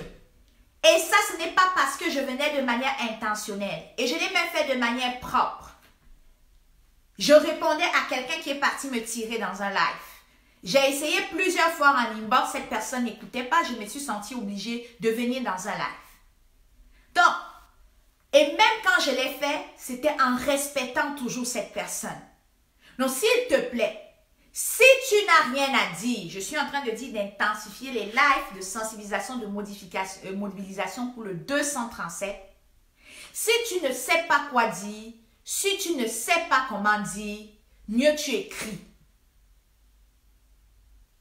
Et ça, ce n'est pas parce que je venais de manière intentionnelle. Et je l'ai même fait de manière propre. Je répondais à quelqu'un qui est parti me tirer dans un live. J'ai essayé plusieurs fois en inbox, cette personne n'écoutait pas, je me suis sentie obligée de venir dans un live. Donc, et même quand je l'ai fait, c'était en respectant toujours cette personne. Donc, s'il te plaît, si tu n'as rien à dire, je suis en train de dire d'intensifier les lives de sensibilisation, de mobilisation pour le 237. Si tu ne sais pas quoi dire, si tu ne sais pas comment dire, mieux tu écris.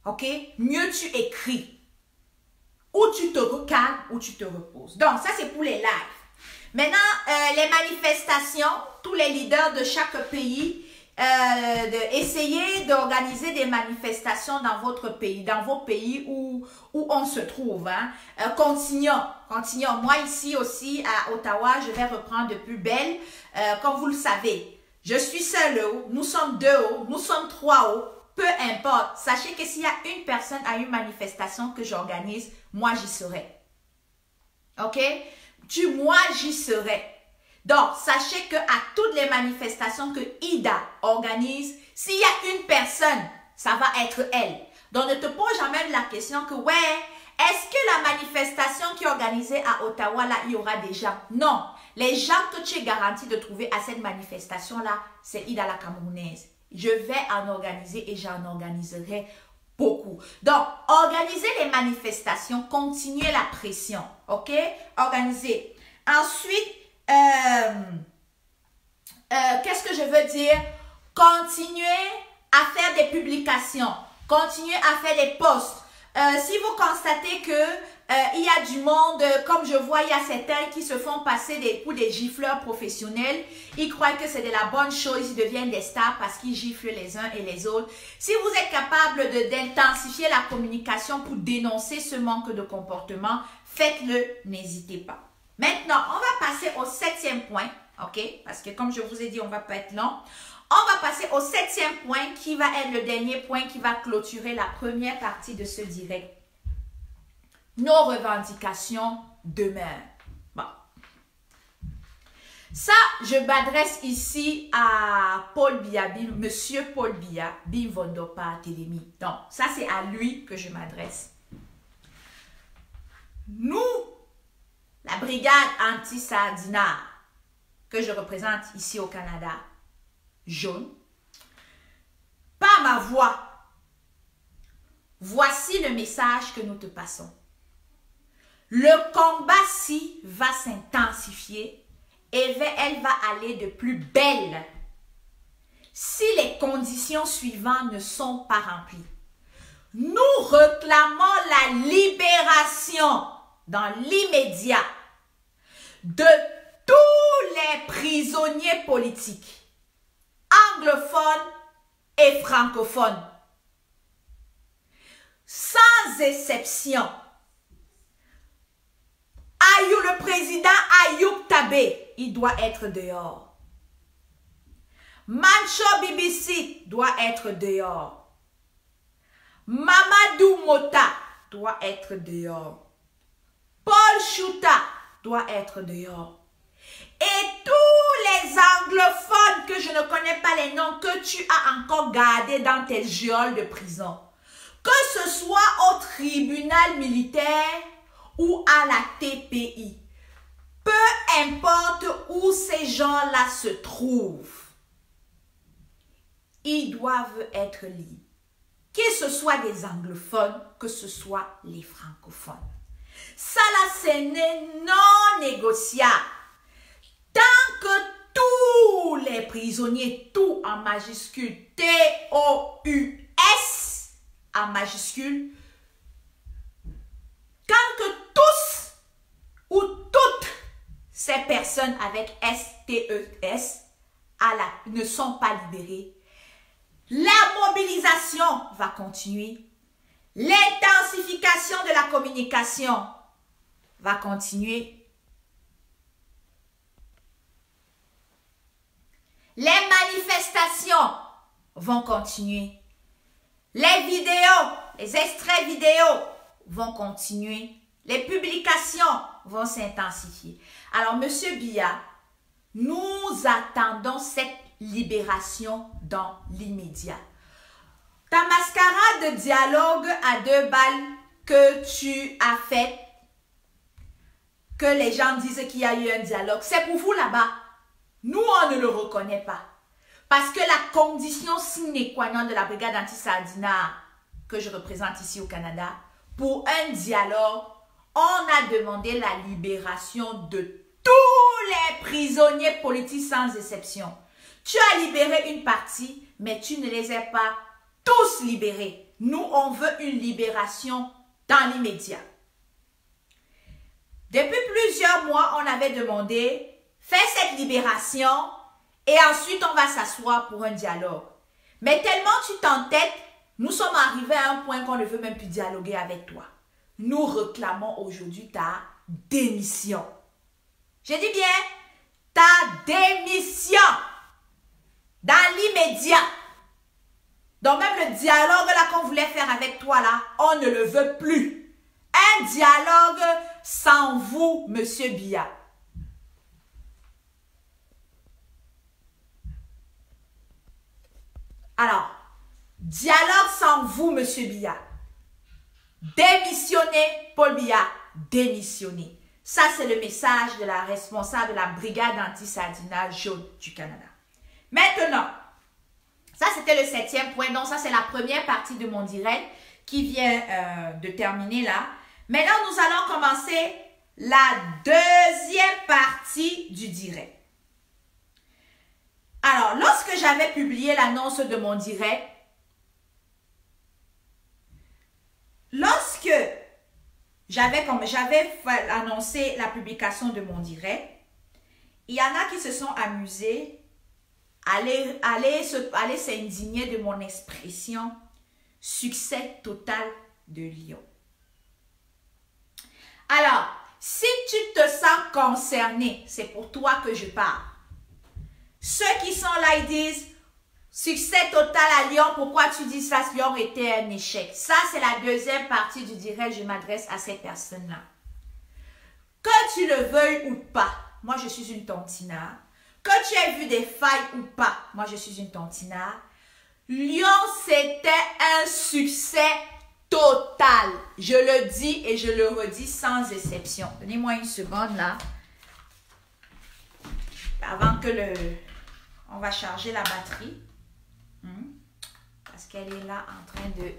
Ok? Mieux tu écris. Ou tu te recalmes, ou tu te reposes. Donc, ça c'est pour les lives. Maintenant, les manifestations, tous les leaders de chaque pays, essayez d'organiser des manifestations dans votre pays, dans vos pays où on se trouve. Hein. Continuons. Moi ici aussi à Ottawa, je vais reprendre de plus belle. Comme vous le savez, je suis seule, nous sommes 2, nous sommes 3. Peu importe, sachez que s'il y a une personne à une manifestation que j'organise, moi j'y serai. Ok? Moi j'y serai. Donc, sachez que à toutes les manifestations que Ida organise, s'il y a une personne, ça va être elle. Donc, ne te pose jamais la question que, ouais, est-ce que la manifestation qui est organisée à Ottawa, là, il y aura des gens? Non. Les gens que tu es garanti de trouver à cette manifestation-là, c'est Ida la Camerounaise. Je vais en organiser et j'en organiserai beaucoup. Donc, organisez les manifestations, continuez la pression, ok? Organisez. Ensuite, qu'est-ce que je veux dire? Continuez à faire des publications, continuez à faire des posts. Si vous constatez que il y a du monde, comme je vois, il y a certains qui se font passer pour des gifleurs professionnels. Ils croient que c'est de la bonne chose, ils deviennent des stars parce qu'ils giflent les uns et les autres. Si vous êtes capable d'intensifier la communication pour dénoncer ce manque de comportement, faites-le, n'hésitez pas. Maintenant, on va passer au 7e point, ok? Parce que comme je vous ai dit, on ne va pas être long. On va passer au 7e point qui va être le dernier point qui va clôturer la première partie de ce direct. Nos revendications demeurent. Bon. Ça, je m'adresse ici à Paul Biya, Monsieur Paul Biya, Bimvondopa Telemi. Donc, ça, c'est à lui que je m'adresse. Nous, la brigade anti-Sardina que je représente ici au Canada, jaune, par ma voix, voici le message que nous te passons. Le combat-ci va s'intensifier et elle va aller de plus belle si les conditions suivantes ne sont pas remplies. Nous réclamons la libération dans l'immédiat de tous les prisonniers politiques, anglophones et francophones, sans exception. Le président Ayoub Tabé, il doit être dehors. Mancho BBC doit être dehors. Mamadou Mota doit être dehors. Paul Chouta doit être dehors. Et tous les anglophones que je ne connais pas les noms, que tu as encore gardés dans tes geôles de prison, que ce soit au tribunal militaire ou à la TPI, peu importe où ces gens-là se trouvent, ils doivent être libres. Que ce soit des anglophones, que ce soit les francophones. Ça là, c'est non négociable. Tant que tous les prisonniers, tout en majuscule, T-O-U-S, en majuscule, tant que tous ou toutes ces personnes avec S-T-E-S ne sont pas libérées, la mobilisation va continuer. L'intensification de la communication va continuer. Les manifestations vont continuer. Les vidéos, les extraits vidéo vont continuer. Les publications vont s'intensifier. Alors, Monsieur Biya, nous attendons cette libération dans l'immédiat. Ta mascarade de dialogue à 2 balles que tu as faite, que les gens disent qu'il y a eu un dialogue, c'est pour vous là-bas. Nous, on ne le reconnaît pas. Parce que la condition sine qua non de la brigade anti-Sardina que je représente ici au Canada, pour un dialogue, on a demandé la libération de tous les prisonniers politiques sans exception. Tu as libéré une partie, mais tu ne les as pas tous libérés. Nous, on veut une libération dans l'immédiat. Depuis plusieurs mois, on avait demandé, fais cette libération et ensuite on va s'asseoir pour un dialogue. Mais tellement tu t'entêtes, nous sommes arrivés à un point qu'on ne veut même plus dialoguer avec toi. Nous réclamons aujourd'hui ta démission. Je dis bien, ta démission dans l'immédiat. Donc même le dialogue là qu'on voulait faire avec toi là, on ne le veut plus. Un dialogue sans vous, Monsieur Biya. Alors, dialogue sans vous, Monsieur Biya. Démissionnez, Paul Biya, démissionnez. Ça, c'est le message de la responsable de la brigade anti-Sardina jaune du Canada. Maintenant, ça, c'était le 7e point. Donc, ça, c'est la première partie de mon direct qui vient de terminer là. Maintenant, nous allons commencer la deuxième partie du direct. Alors, lorsque j'avais publié l'annonce de mon direct, lorsque j'avais annoncé la publication de mon direct, il y en a qui se sont amusés à aller s'indigner de mon expression « succès total de Lyon ». Alors, si tu te sens concerné, c'est pour toi que je parle. Ceux qui sont là, ils disent « succès total à Lyon, pourquoi tu dis ça? Lyon était un échec. » Ça, c'est la deuxième partie du direct, je m'adresse à ces personnes-là. Que tu le veuilles ou pas, moi je suis une tontine. Que tu aies vu des failles ou pas, moi je suis une tontine. Lyon, c'était un succès total. Je le dis et je le redis sans exception. Donnez-moi une seconde là. Avant que on va charger la batterie. Parce qu'elle est là en train de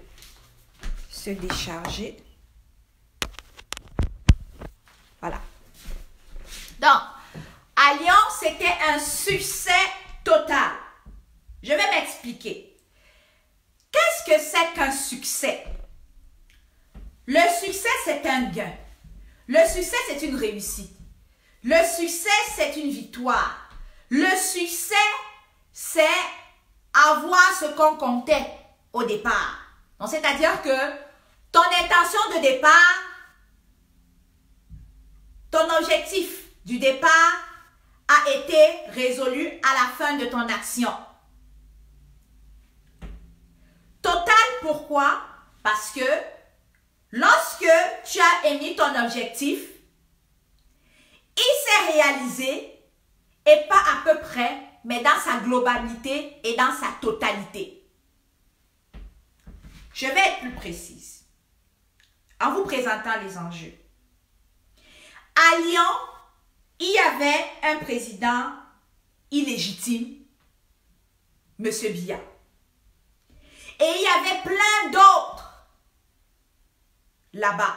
se décharger. Voilà. Donc, à Lyon, c'était un succès total. Je vais m'expliquer. Qu'est-ce que c'est qu'un succès? Le succès, c'est un gain. Le succès, c'est une réussite. Le succès, c'est une victoire. Le succès, c'est avoir ce qu'on comptait au départ. Donc, c'est-à-dire que ton intention de départ, ton objectif du départ a été résolu à la fin de ton action. Total, pourquoi? Parce que lorsque tu as émis ton objectif, il s'est réalisé, et pas à peu près, mais dans sa globalité et dans sa totalité. Je vais être plus précise en vous présentant les enjeux. À Lyon, il y avait un président illégitime, M. Biya. Et il y avait plein d'autres là-bas.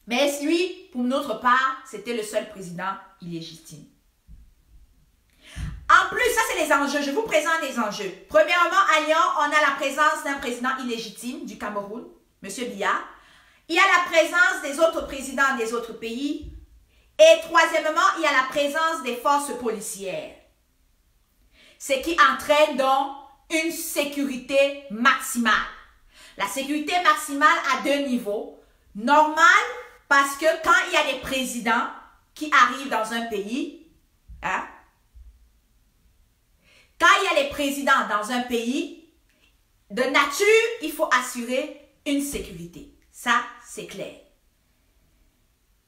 Mais lui, pour notre part, c'était le seul président illégitime. En plus, ça c'est les enjeux. Je vous présente les enjeux. Premièrement, à Lyon, on a la présence d'un président illégitime du Cameroun, M. Biya. Il y a la présence des autres présidents des autres pays. Et troisièmement, il y a la présence des forces policières. Ce qui entraîne donc une sécurité maximale. La sécurité maximale à deux niveaux. Normal, parce que quand il y a des présidents qui arrivent dans un pays, hein, quand il y a les présidents dans un pays, de nature, il faut assurer une sécurité. Ça, c'est clair.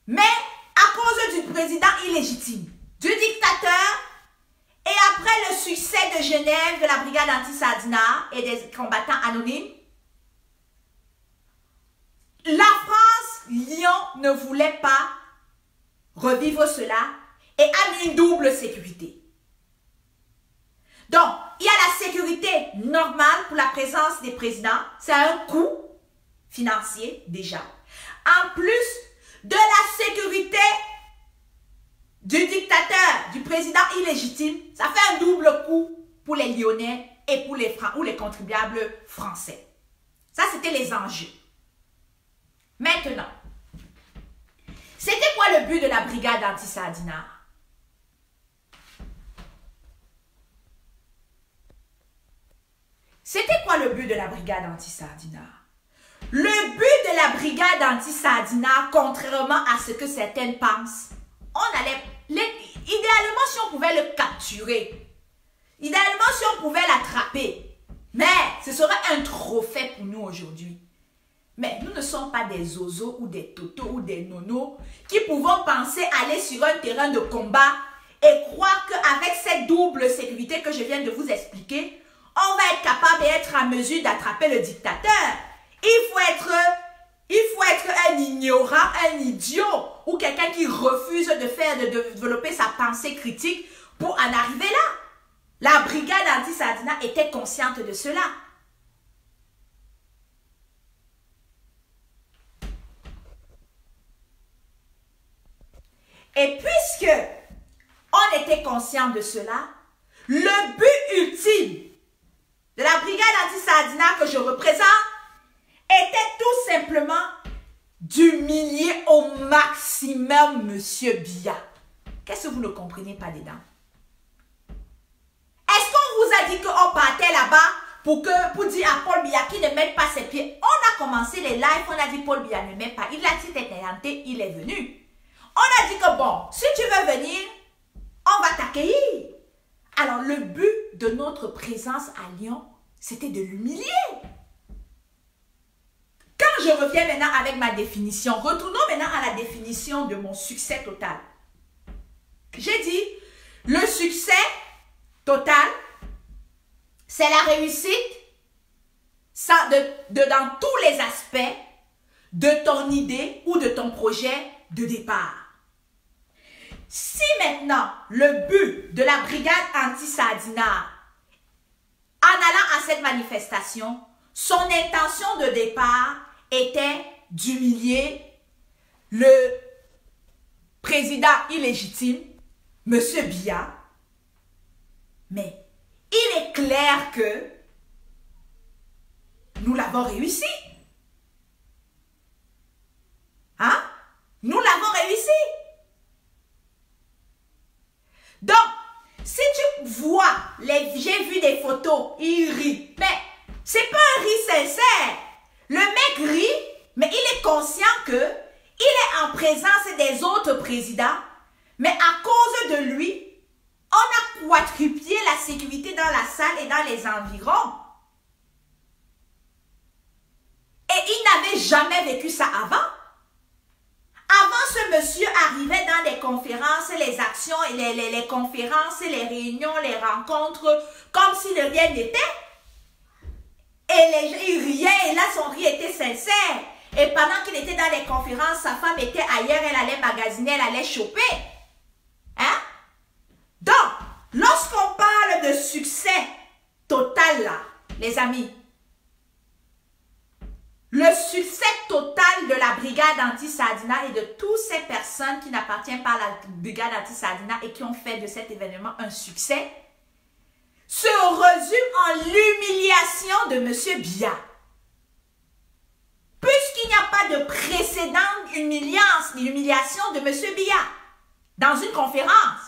Mais à cause du président illégitime, du dictateur, et après le succès de Genève de la brigade anti-Sardina et des combattants anonymes, la France, Lyon, ne voulait pas revivre cela et a mis une double sécurité. Donc, il y a la sécurité normale pour la présence des présidents. C'est un coût financier déjà. En plus de la sécurité du dictateur, du président illégitime, ça fait un double coût pour les Lyonnais et pour les contribuables français. Ça, c'était les enjeux. Maintenant, c'était quoi le but de la brigade anti-Sardina? C'était quoi le but de la brigade anti-Sardina? Le but de la brigade anti-Sardina, contrairement à ce que certaines pensent, on allait, idéalement si on pouvait le capturer, idéalement si on pouvait l'attraper, mais ce serait un trophée pour nous aujourd'hui. Mais nous ne sommes pas des zozos ou des totos ou des nonos qui pouvons penser aller sur un terrain de combat et croire qu'avec cette double sécurité que je viens de vous expliquer, on va être capable et être à mesure d'attraper le dictateur. Il faut être un ignorant, un idiot ou quelqu'un qui refuse de développer sa pensée critique pour en arriver là. La brigade anti-Sardina était consciente de cela. Et puisque on était conscient de cela, le but ultime de la brigade anti-Sardina que je représente était tout simplement d'humilier au maximum M. Biya. Qu'est-ce que vous ne comprenez pas dedans? Est-ce qu'on vous a dit qu'on partait là-bas pour dire à Paul Biya qu'il ne mette pas ses pieds? On a commencé les lives, on a dit Paul Biya ne met pas. Il a dit tenté, il est venu. On a dit que bon, si tu veux venir, on va t'accueillir. Alors le but de notre présence à Lyon, c'était de l'humilier. Quand je reviens maintenant avec ma définition, retournons maintenant à la définition de mon succès total. J'ai dit, le succès total, c'est la réussite dans tous les aspects de ton idée ou de ton projet de départ. Si maintenant le but de la brigade anti-Sardina, en allant à manifestation, son intention de départ était d'humilier le président illégitime, M. Biya. Mais il est clair que nous l'avons réussi. Hein? Nous l'avons réussi. Donc, si tu vois, j'ai vu des photos, il rit. Mais c'est pas un rire sincère. Le mec rit, mais il est conscient que il est en présence des autres présidents, mais à cause de lui, on a quadruplé la sécurité dans la salle et dans les environs. Et il n'avait jamais vécu ça avant. Avant, ce monsieur arrivait dans les conférences, les actions, les conférences, les réunions, les rencontres, comme si de rien n'était. Et il riait, et là, son rire était sincère. Et pendant qu'il était dans les conférences, sa femme était ailleurs, elle allait magasiner, elle allait choper. Hein? Donc, lorsqu'on parle de succès total, là, les amis, le succès total de la brigade anti-Sardina et de toutes ces personnes qui n'appartiennent pas à la brigade anti-Sardina et qui ont fait de cet événement un succès, se résume en l'humiliation de M. Biya. Puisqu'il n'y a pas de précédente humiliation de M. Biya dans une conférence.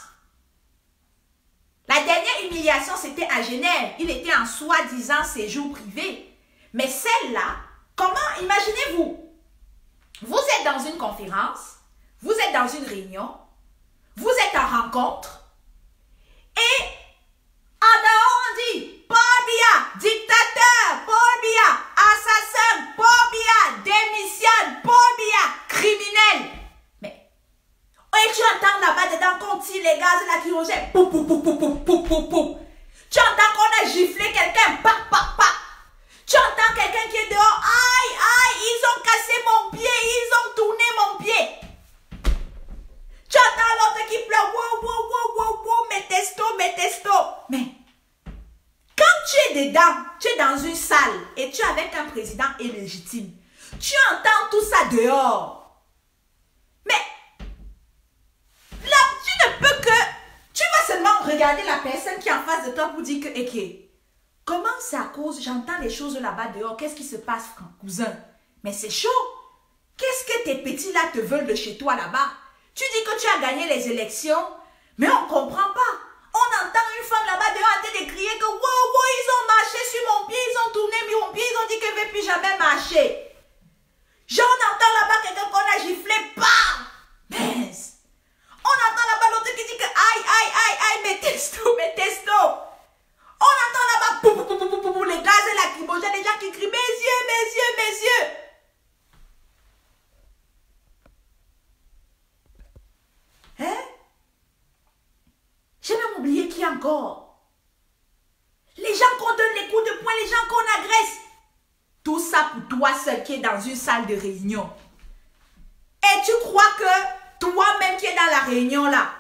La dernière humiliation, c'était à Genève. Il était en soi-disant séjour privé. Mais celle-là, comment, imaginez-vous, vous êtes dans une conférence, vous êtes dans une réunion, vous êtes en rencontre, et en dehors on dit, Paul Biya, dictateur, Paul Biya, assassin, Paul Biya, démissionne, Paul Biya, criminel. Mais, et tu entends là-bas dedans qu'on tire les gaz lacrymogènes, pou, pou, pou, pou, pou, pou, pou, pou. Tu entends qu'on a giflé quelqu'un, pa, pa, pa. Tu entends quelqu'un qui est dehors, aïe, aïe, ils ont cassé mon pied, ils ont tourné mon pied. Tu entends l'autre qui pleure, wow, wow, wow, wow, wow, mes testo. Mais, quand tu es dedans, tu es dans une salle et tu es avec un président illégitime, tu entends tout ça dehors. Mais, là, tu ne peux que, tu vas seulement regarder la personne qui est en face de toi pour dire que, ok, comment c'est à cause, j'entends des choses là-bas dehors, qu'est-ce qui se passe, cousin? Mais c'est chaud. Qu'est-ce que tes petits là te veulent de chez toi là-bas? Tu dis que tu as gagné les élections, mais on ne comprend pas. On entend une femme là-bas dehors en train de crier que wow, wow, ils ont marché sur mon pied, ils ont tourné mon pied, ils ont dit qu'elle ne veut plus jamais marcher. Genre, on entend là-bas quelqu'un qu'on a giflé, bam! Mince! On entend là-bas l'autre qui dit que aïe, aïe, aïe, aïe, mes testos. On entend là-bas, pou, pou, pou, pou, pou, pou, les gaz et lacrymogènes, les gens qui crient, mes yeux. Hein? J'ai même oublié qui encore. Les gens qu'on donne les coups de poing, les gens qu'on agresse. Tout ça pour toi seul qui est dans une salle de réunion. Et tu crois que toi-même qui es dans la réunion là,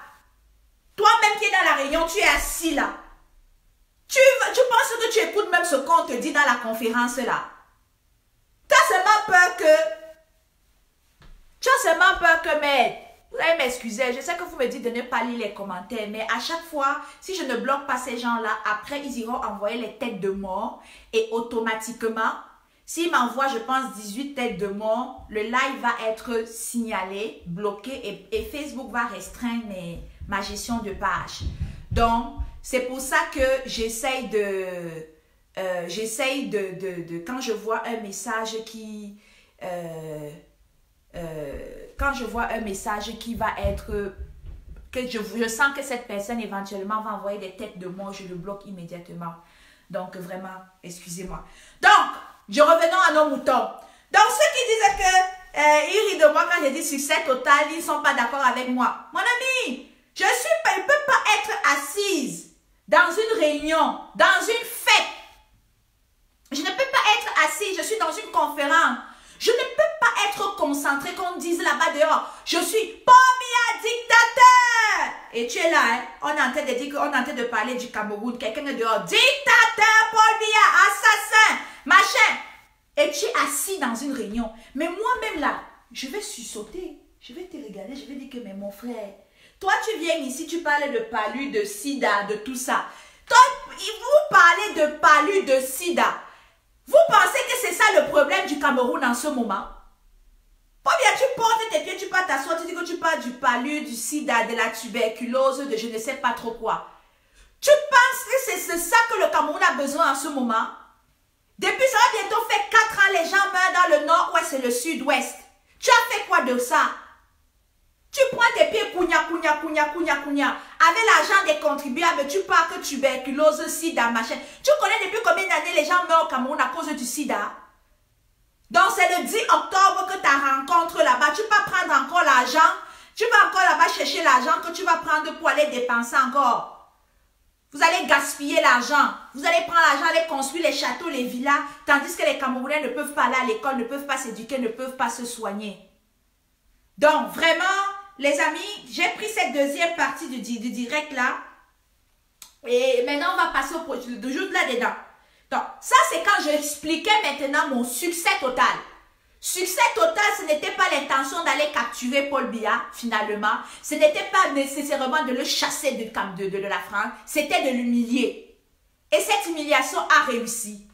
toi-même qui es dans la réunion, tu es assis là. Tu penses que tu écoutes même ce qu'on te dit dans la conférence là. Tu as seulement peur que, mais vous allez m'excuser, je sais que vous me dites de ne pas lire les commentaires, mais à chaque fois, si je ne bloque pas ces gens-là, après ils iront envoyer les têtes de mort et automatiquement, s'ils m'envoient, je pense, 18 têtes de mort, le live va être signalé, bloqué et Facebook va restreindre ma gestion de page. Donc, c'est pour ça que j'essaye quand je vois un message qui va être, que je sens que cette personne éventuellement va envoyer des têtes de mort, je le bloque immédiatement. Donc vraiment, excusez-moi. Donc, revenons à nos moutons. Donc, ceux qui disaient que ils rient de moi quand j'ai dit succès total, ils ne sont pas d'accord avec moi. Mon ami, je ne peux pas être assise dans une réunion, dans une fête. Je ne peux pas être assise, je suis dans une conférence. Je ne peux pas être concentré qu'on dise là-bas dehors. Je suis Paul Biya, dictateur. Et tu es là, hein? On est en train de dire qu'on est en train de parler du Cameroun. Quelqu'un est dehors. Dictateur, Paul Biya, assassin. réunion. Mais moi-même là, je vais sursauter. Je vais te regarder, je vais dire que, mais mon frère, toi tu viens ici, tu parles de palu, de sida, de tout ça. Toi, vous parlez de palu, de sida. Vous pensez que c'est ça le problème du Cameroun en ce moment? Pas bien, tu portes tes pieds, tu pars t'asseoir, tu dis que tu parles du palu, du sida, de la tuberculose, de je ne sais pas trop quoi. Tu penses que c'est ça que le Cameroun a besoin en ce moment? Depuis ça va bientôt faire 4 ans, les gens meurent dans le nord-ouest et le sud-ouest. Tu as fait quoi de ça? Tu prends tes pieds, avec l'argent des contribuables, tu parles que tuberculose, sida, machin. Tu connais depuis combien d'années les gens meurent au Cameroun à cause du sida? Donc c'est le 10 octobre que ta rencontre là-bas, tu vas prendre encore l'argent, tu vas encore là-bas chercher l'argent que tu vas prendre pour aller dépenser encore. Vous allez gaspiller l'argent, vous allez prendre l'argent, aller construire les châteaux, les villas, tandis que les Camerounais ne peuvent pas aller à l'école, ne peuvent pas s'éduquer, ne peuvent pas se soigner. Donc vraiment, les amis, j'ai pris cette deuxième partie du direct là, et maintenant on va passer au projet de jour là-dedans. Donc, ça c'est quand j'expliquais maintenant mon succès total. Succès total, ce n'était pas l'intention d'aller capturer Paul Biya, finalement. Ce n'était pas nécessairement de le chasser de la France, c'était de l'humilier. Et cette humiliation a réussi.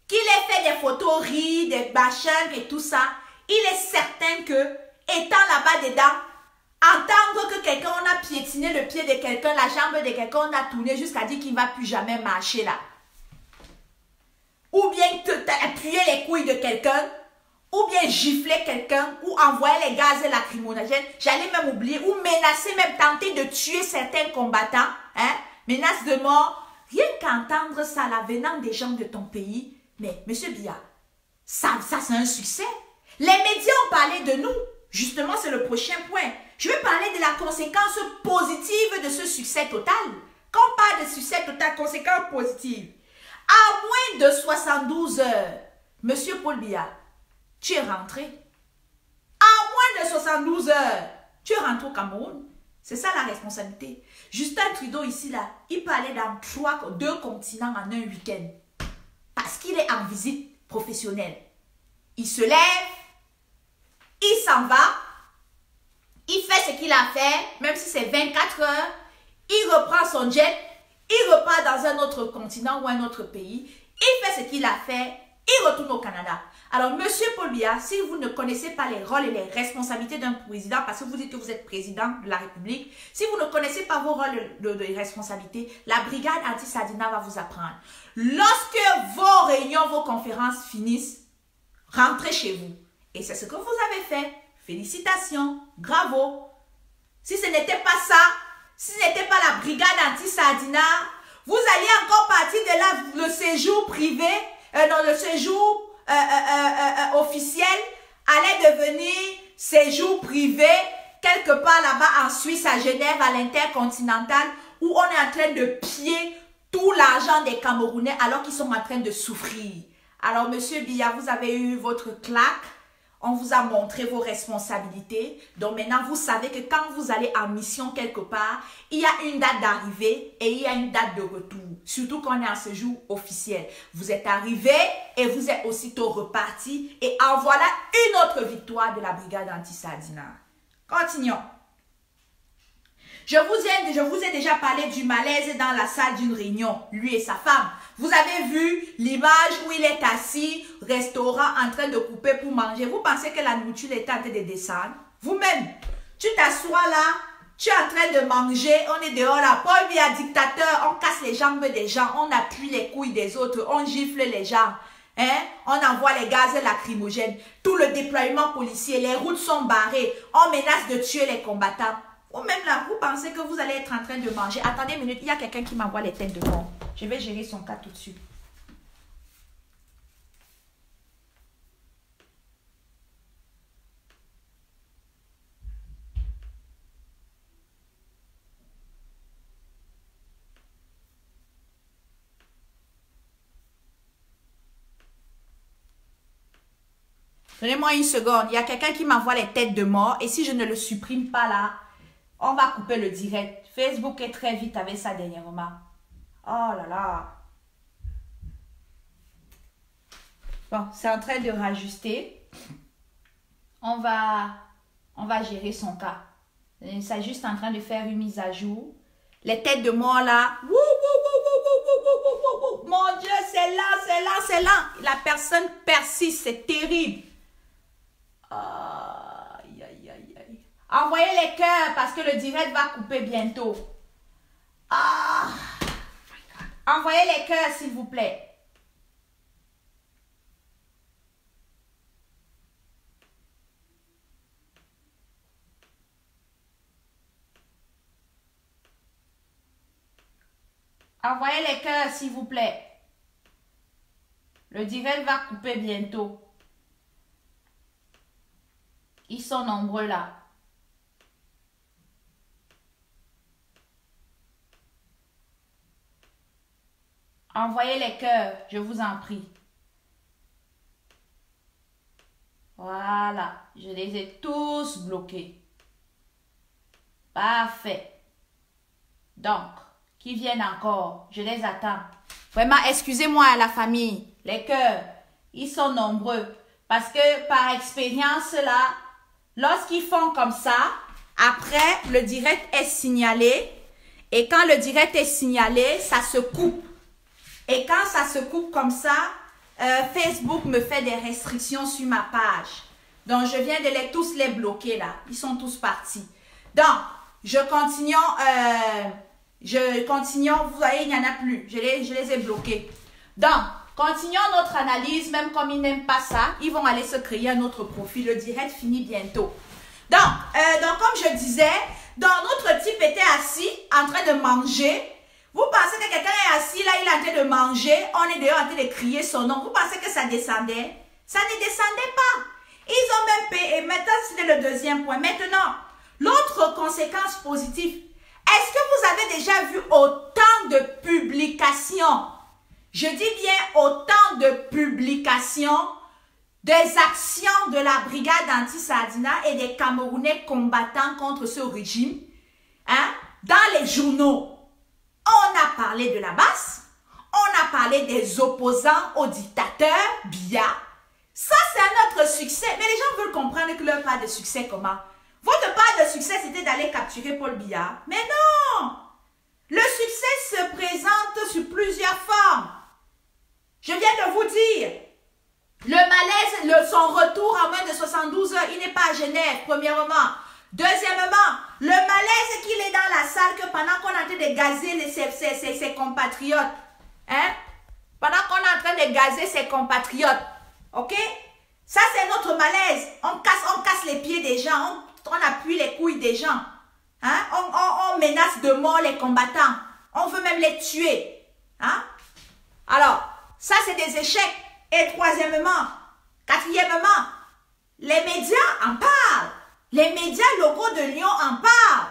Qu'il ait fait des photos rides, des machins et tout ça, il est certain que, étant là-bas dedans, entendre que quelqu'un, on a piétiné le pied de quelqu'un, la jambe de quelqu'un, on a tourné jusqu'à dire qu'il ne va plus jamais marcher là. Ou bien appuyer les couilles de quelqu'un, ou bien gifler quelqu'un, ou envoyer les gaz lacrymogènes, j'allais même oublier, ou menacer, même tenter de tuer certains combattants, hein, menace de mort. Rien qu'entendre ça là, venant des gens de ton pays, mais monsieur Biya, ça c'est un succès. Les médias ont parlé de nous, justement c'est le prochain point. Je vais parler de la conséquence positive de ce succès total. Quand on parle de succès total, conséquence positive, à moins de 72 heures, monsieur Paul Biya, tu es rentré. À moins de 72 heures, tu es rentré au Cameroun. C'est ça la responsabilité. Justin Trudeau ici, là, il peut aller dans 2 continents en un week-end. Parce qu'il est en visite professionnelle. Il se lève, il s'en va, il fait ce qu'il a fait, même si c'est 24 heures, il reprend son jet, il repart dans un autre continent ou un autre pays, il fait ce qu'il a fait, il retourne au Canada. Alors, monsieur Paul Biya, si vous ne connaissez pas les rôles et les responsabilités d'un président, parce que vous dites que vous êtes président de la République, si vous ne connaissez pas vos rôles de responsabilités, la brigade anti-Sadina va vous apprendre. Lorsque vos réunions, vos conférences finissent, rentrez chez vous. Et c'est ce que vous avez fait. Félicitations, bravo. Si ce n'était pas ça, si ce n'était pas la brigade anti-Sardina, vous alliez encore partir de là, le séjour privé, le séjour officiel allait devenir séjour privé quelque part là-bas en Suisse, à Genève, à l'Intercontinental, où on est en train de piller tout l'argent des Camerounais alors qu'ils sont en train de souffrir. Alors, monsieur Biya, vous avez eu votre claque. On vous a montré vos responsabilités. Donc maintenant, vous savez que quand vous allez en mission quelque part, il y a une date d'arrivée et il y a une date de retour. Surtout quand on est en séjour officiel. Vous êtes arrivé et vous êtes aussitôt reparti. Et en voilà une autre victoire de la brigade anti-Sardina. Continuons. Je vous ai déjà parlé du malaise dans la salle d'une réunion, lui et sa femme. Vous avez vu l'image où il est assis, restaurant, en train de couper pour manger. Vous pensez que la nourriture est en train de descendre? Vous-même, tu t'assois là, tu es en train de manger, on est dehors là. Paul Biya, dictateur, on casse les jambes des gens, on appuie les couilles des autres, on gifle les gens. Hein? On envoie les gaz lacrymogènes, tout le déploiement policier, les routes sont barrées, on menace de tuer les combattants. Ou même là, vous pensez que vous allez être en train de manger. Attendez une minute, il y a quelqu'un qui m'envoie les têtes de mort. Je vais gérer son cas tout de suite. Donnez-moi une seconde. Il y a quelqu'un qui m'envoie les têtes de mort. Et si je ne le supprime pas là, on va couper le direct. Facebook est très vite avec ça dernièrement. Oh là là. Bon, c'est en train de rajuster. on va gérer son cas. C'est juste en train de faire une mise à jour. Les têtes de mort là. Mon Dieu, c'est là, c'est là, c'est là. La personne persiste, c'est terrible. Aïe, aïe, aïe, aïe. Envoyez les cœurs parce que le direct va couper bientôt. Ah, envoyez les cœurs s'il vous plaît. Envoyez les cœurs, s'il vous plaît. Le direct va couper bientôt. Ils sont nombreux là. Envoyez les cœurs, je vous en prie. Voilà, je les ai tous bloqués. Parfait. Donc, qui viennent encore. Je les attends. Vraiment, excusez-moi la famille. Les cœurs, ils sont nombreux. Parce que par expérience là, lorsqu'ils font comme ça, après, le direct est signalé. Et quand le direct est signalé, ça se coupe. Et quand ça se coupe comme ça, Facebook me fait des restrictions sur ma page. Donc, je viens de tous les bloquer là. Ils sont tous partis. Donc, je continue... vous voyez, il n'y en a plus. Je les ai bloqués. Donc, continuons notre analyse, même comme ils n'aiment pas ça, ils vont aller se créer un autre profil. Le direct finit bientôt. Donc, comme je disais, notre type était assis en train de manger. Vous pensez que quelqu'un est assis là, il est en train de manger, on est dehors en train de crier son nom. Vous pensez que ça descendait? Ça ne descendait pas. Ils ont même payé. Et maintenant, c'était le deuxième point. Maintenant, l'autre conséquence positive. Est-ce que vous avez déjà vu autant de publications, je dis bien autant de publications, des actions de la brigade anti-Sardina et des Camerounais combattant contre ce régime, hein, dans les journaux? On a parlé de la basse, on a parlé des opposants au dictateur, Biya. Ça, c'est un autre succès. Mais les gens veulent comprendre que leur part de succès, comment? Votre part de succès, c'était d'aller capturer Paul Biya. Mais non! Le succès se présente sous plusieurs formes. Je viens de vous dire, le malaise, son retour en moins de 72 heures, il n'est pas à Genève, premièrement. Deuxièmement, le malaise qu'il est dans la salle, que pendant qu'on est en train de gazer ses compatriotes, hein? Pendant qu'on est en train de gazer ses compatriotes, ok? Ça, c'est notre malaise. On casse les pieds des gens, on appuie les couilles des gens. Hein? On menace de mort les combattants. On veut même les tuer. Hein? Alors, ça, c'est des échecs. Et quatrièmement, les médias en parlent. Les médias locaux de Lyon en parlent.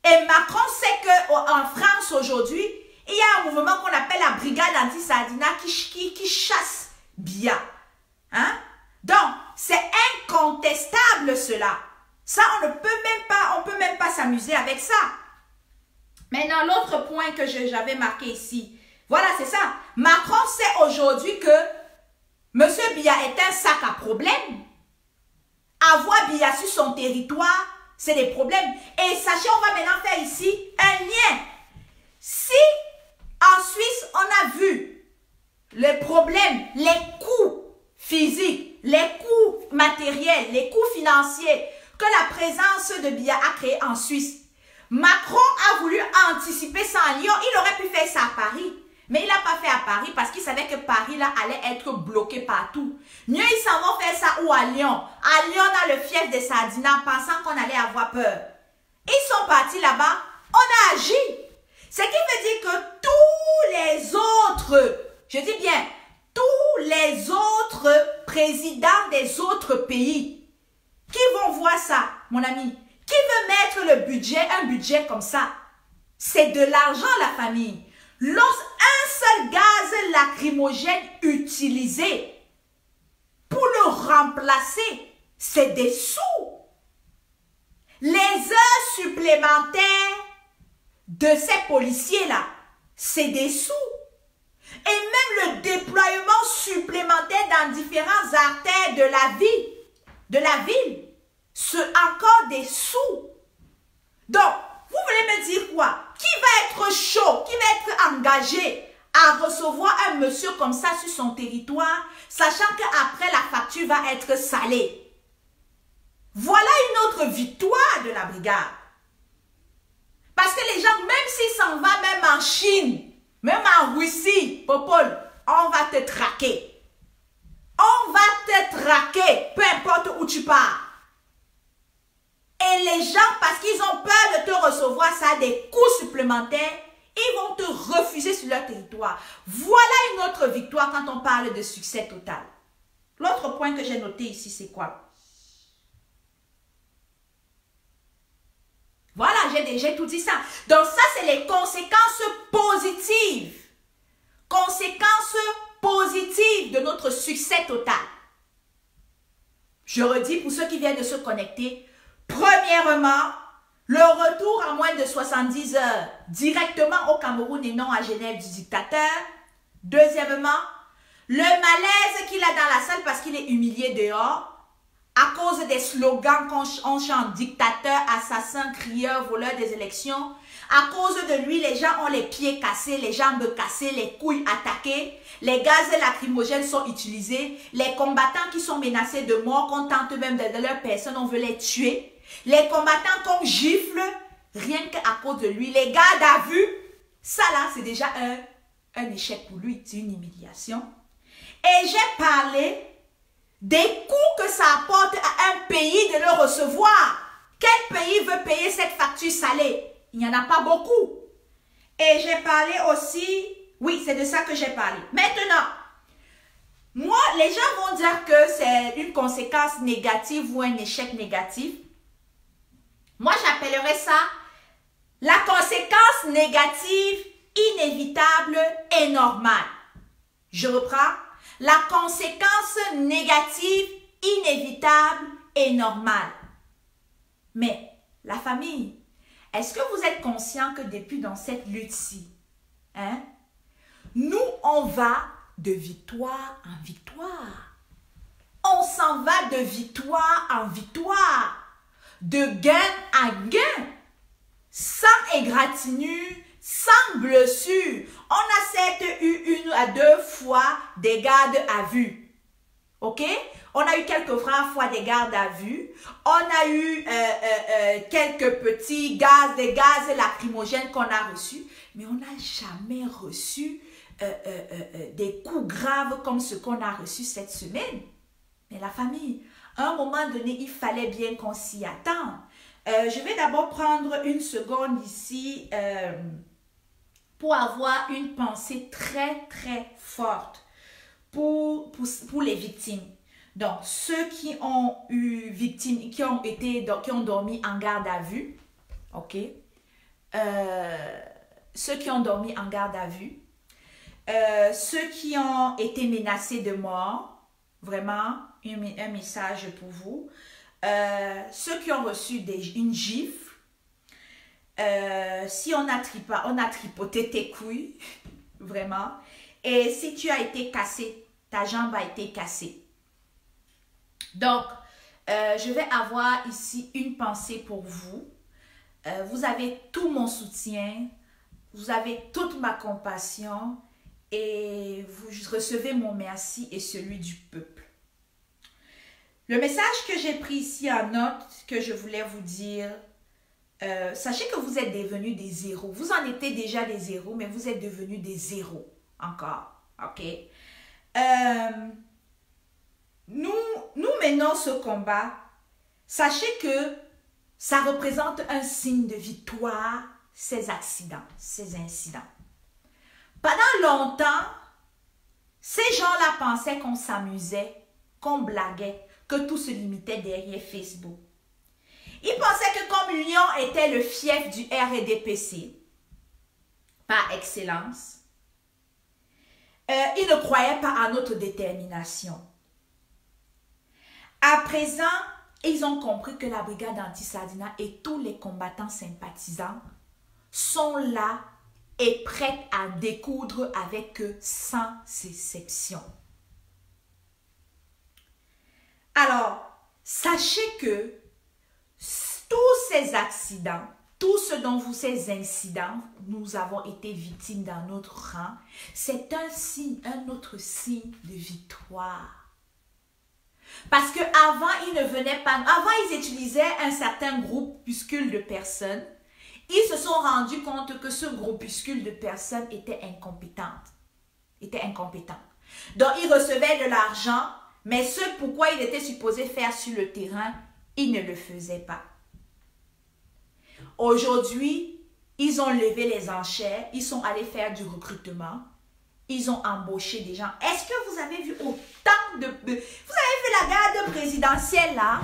Et Macron sait qu'en France, aujourd'hui, il y a un mouvement qu'on appelle la brigade anti-Sardina qui chasse Biya. Hein? Donc, c'est incontestable cela. Ça, on peut même pas s'amuser avec ça. Maintenant, l'autre point que j'avais marqué ici, voilà, c'est ça. Macron sait aujourd'hui que M. Biya est un sac à problème. Avoir Biya sur son territoire, c'est des problèmes. Et sachez, on va maintenant faire ici un lien. Si en Suisse, on a vu les problèmes, les coûts physiques, les coûts matériels, les coûts financiers que la présence de Biya a créé en Suisse. Macron a voulu anticiper ça à Lyon. Il aurait pu faire ça à Paris. Mais il n'a pas fait à Paris parce qu'il savait que Paris là allait être bloqué partout. Mieux, ils s'en vont faire ça où à Lyon. À Lyon, dans le fief des Sardina, pensant qu'on allait avoir peur. Ils sont partis là-bas. On a agi. Ce qui veut dire que tous les autres, je dis bien, tous les autres présidents des autres pays qui vont voir ça, mon ami, qui veut mettre le budget, un budget comme ça, c'est de l'argent, la famille. Un seul gaz lacrymogène utilisé pour le remplacer, c'est des sous. Les heures supplémentaires de ces policiers-là, c'est des sous. Et même le déploiement supplémentaire dans différentes artères de la vie, de la ville, encore des sous. Donc, vous voulez me dire quoi? Qui va être chaud, qui va être engagé à recevoir un monsieur comme ça sur son territoire, sachant qu'après la facture va être salée? Voilà une autre victoire de la brigade. Parce que les gens, même s'ils s'en vont, même en Chine, même en Russie, Popol, on va te traquer. On va te traquer, peu importe où tu pars. Et les gens, parce qu'ils ont peur de te recevoir, ça a des coûts supplémentaires, ils vont te refuser sur leur territoire. Voilà une autre victoire quand on parle de succès total. L'autre point que j'ai noté ici, c'est quoi? Voilà, j'ai tout dit ça. Donc ça, c'est les conséquences positives. Conséquences positives de notre succès total. Je redis pour ceux qui viennent de se connecter. Premièrement, le retour en moins de 70 heures directement au Cameroun et non à Genève du dictateur. Deuxièmement, le malaise qu'il a dans la salle parce qu'il est humilié dehors à cause des slogans qu'on chante, dictateur, assassin, crieur, voleur des élections. À cause de lui, les gens ont les pieds cassés, les jambes cassées, les couilles attaquées. Les gaz lacrymogènes sont utilisés. Les combattants qui sont menacés de mort, qu'on tente même de leur personne, on veut les tuer. Les combattants qu'on gifle, rien qu'à cause de lui. Les gardes à vue, ça là, c'est déjà un échec pour lui, c'est une humiliation. Et j'ai parlé des coûts que ça apporte à un pays de le recevoir. Quel pays veut payer cette facture salée? Il n'y en a pas beaucoup. Et j'ai parlé aussi, oui, c'est de ça que j'ai parlé. Maintenant, moi, les gens vont dire que c'est une conséquence négative ou un échec négatif. Moi, j'appellerais ça la conséquence négative inévitable et normale. Je reprends. La conséquence négative inévitable et normale. Mais la famille, est-ce que vous êtes conscient que depuis dans cette lutte-ci, nous, on va de victoire en victoire. On s'en va de victoire en victoire. De gain à gain, sans égratignure, sans blessure. On a certes eu 1 à 2 fois des gardes à vue. Ok? On a eu quelques fois des gardes à vue. On a eu quelques petits gaz, des gaz lacrymogènes qu'on a reçus. Mais on n'a jamais reçu des coups graves comme ce qu'on a reçu cette semaine. Mais la famille, à un moment donné, il fallait bien qu'on s'y attende. Je vais d'abord prendre une seconde ici pour avoir une pensée très, très forte pour les victimes. Donc, ceux qui ont eu victimes, qui ont dormi en garde à vue, ok? Ceux qui ont dormi en garde à vue, ceux qui ont été menacés de mort, vraiment, un message pour vous. Ceux qui ont reçu une gifle, si on a tripoté tes couilles, vraiment. Et si tu as été cassé, ta jambe a été cassée. Donc, je vais avoir ici une pensée pour vous. Vous avez tout mon soutien, vous avez toute ma compassion et vous recevez mon merci et celui du peuple. Le message que j'ai pris ici en note, que je voulais vous dire, sachez que vous êtes devenus des zéros. Vous en étiez déjà des zéros, mais vous êtes devenus des zéros encore. Ok? Nous menons ce combat. Sachez que ça représente un signe de victoire, ces accidents, ces incidents. Pendant longtemps, ces gens-là pensaient qu'on s'amusait, qu'on blaguait, que tout se limitait derrière Facebook. Ils pensaient que comme l'Union était le fief du RDPC, par excellence, ils ne croyaient pas à notre détermination. À présent, ils ont compris que la brigade anti-Sardina et tous les combattants sympathisants sont là et prêts à découdre avec eux sans exception. Alors, sachez que tous ces accidents, tout ce dont vous, ces incidents, nous avons été victimes dans notre rang, c'est un signe, un autre signe de victoire. Parce qu'avant, ils ne venaient pas, avant ils utilisaient un certain groupuscule de personnes. Ils se sont rendus compte que ce groupuscule de personnes était incompétent. Donc, ils recevaient de l'argent, mais ce pourquoi ils étaient supposés faire sur le terrain, ils ne le faisaient pas. Aujourd'hui, ils ont levé les enchères, ils sont allés faire du recrutement, ils ont embauché des gens. Est-ce que vous avez vu autant de... Vous avez vu la garde présidentielle là?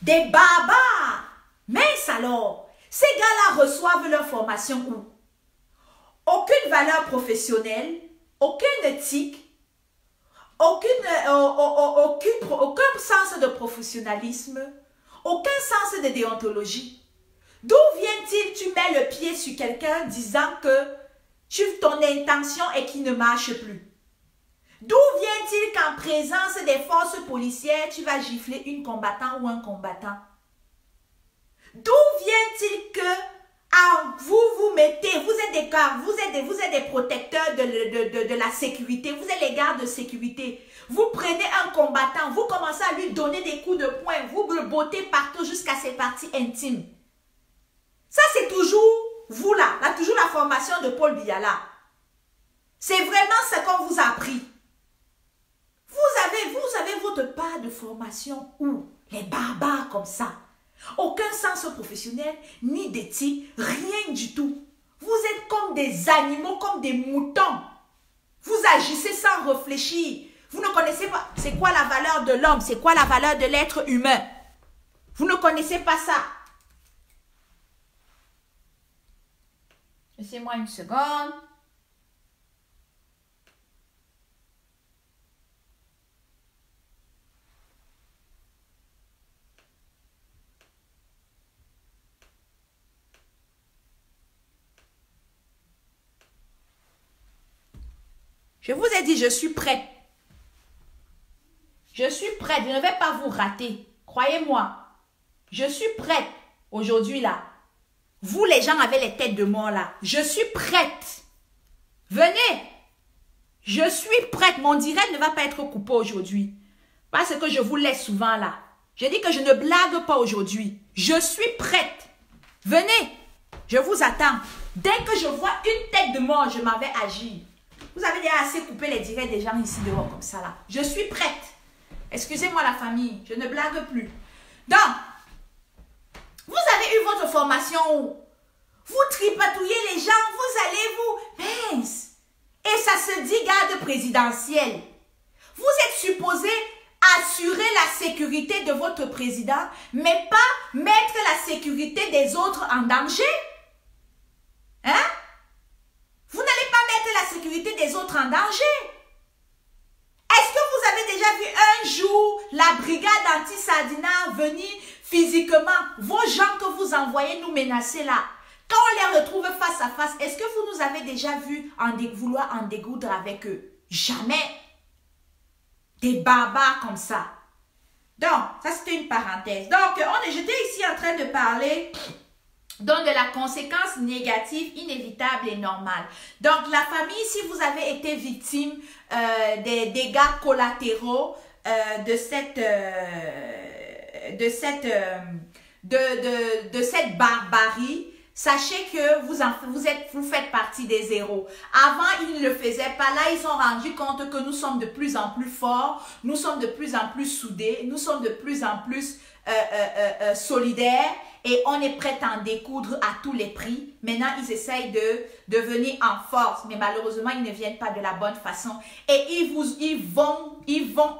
Des barbares! Mince alors! Ces gars-là reçoivent leur formation où? Aucune valeur professionnelle, aucune éthique, aucun sens de professionnalisme, aucun sens de déontologie. D'où vient-il tu mets le pied sur quelqu'un disant que ton intention est qu'il ne marche plus? D'où vient-il qu'en présence des forces policières, tu vas gifler une combattante ou un combattant? D'où vient-il que vous mettez, vous êtes des protecteurs de la sécurité, vous êtes les gardes de sécurité. Vous prenez un combattant, vous commencez à lui donner des coups de poing, vous le bottez partout jusqu'à ses parties intimes. Ça, c'est toujours vous là, toujours la formation de Paul Biala. C'est vraiment ce qu'on vous a appris. Vous avez votre part de formation où les barbares comme ça. Aucun sens professionnel, ni d'éthique, rien du tout. Vous êtes comme des animaux, comme des moutons. Vous agissez sans réfléchir. Vous ne connaissez pas c'est quoi la valeur de l'homme, c'est quoi la valeur de l'être humain. Vous ne connaissez pas ça. Laissez-moi une seconde. Je vous ai dit, je suis prête. Je suis prête. Je ne vais pas vous rater. Croyez-moi. Je suis prête aujourd'hui là. Vous les gens avec les têtes de mort là. Je suis prête. Venez. Je suis prête. Mon direct ne va pas être coupé aujourd'hui. Parce que je vous laisse souvent là. Je dis que je ne blague pas aujourd'hui. Je suis prête. Venez. Je vous attends. Dès que je vois une tête de mort, je m'en vais agir. Vous avez déjà assez coupé les directs des gens ici dehors comme ça là. Je suis prête. Excusez-moi la famille, je ne blague plus. Donc, vous avez eu votre formation où vous tripatouillez les gens, vous allez vous... Mince. Et ça se dit garde présidentielle. Vous êtes supposé assurer la sécurité de votre président, mais pas mettre la sécurité des autres en danger. Hein? Vous n'allez pas mettre la sécurité des autres en danger. Est-ce que vous avez déjà vu un jour la brigade anti-Sardina venir physiquement, vos gens que vous envoyez nous menacer là, quand on les retrouve face à face, est-ce que vous nous avez déjà vu vouloir en dégoudre avec eux? Jamais. Des barbares comme ça. Donc, ça c'était une parenthèse. Donc, j'étais ici en train de parler... Donc, de la conséquence négative, inévitable et normale. Donc, la famille, si vous avez été victime des dégâts collatéraux de cette barbarie, sachez que vous faites partie des héros. Avant, ils ne le faisaient pas. Là, ils se sont rendus compte que nous sommes de plus en plus forts, nous sommes de plus en plus soudés, nous sommes de plus en plus solidaires. Et on est prêt à en découdre à tous les prix. Maintenant, ils essayent de venir en force. Mais malheureusement, ils ne viennent pas de la bonne façon. Et ils vont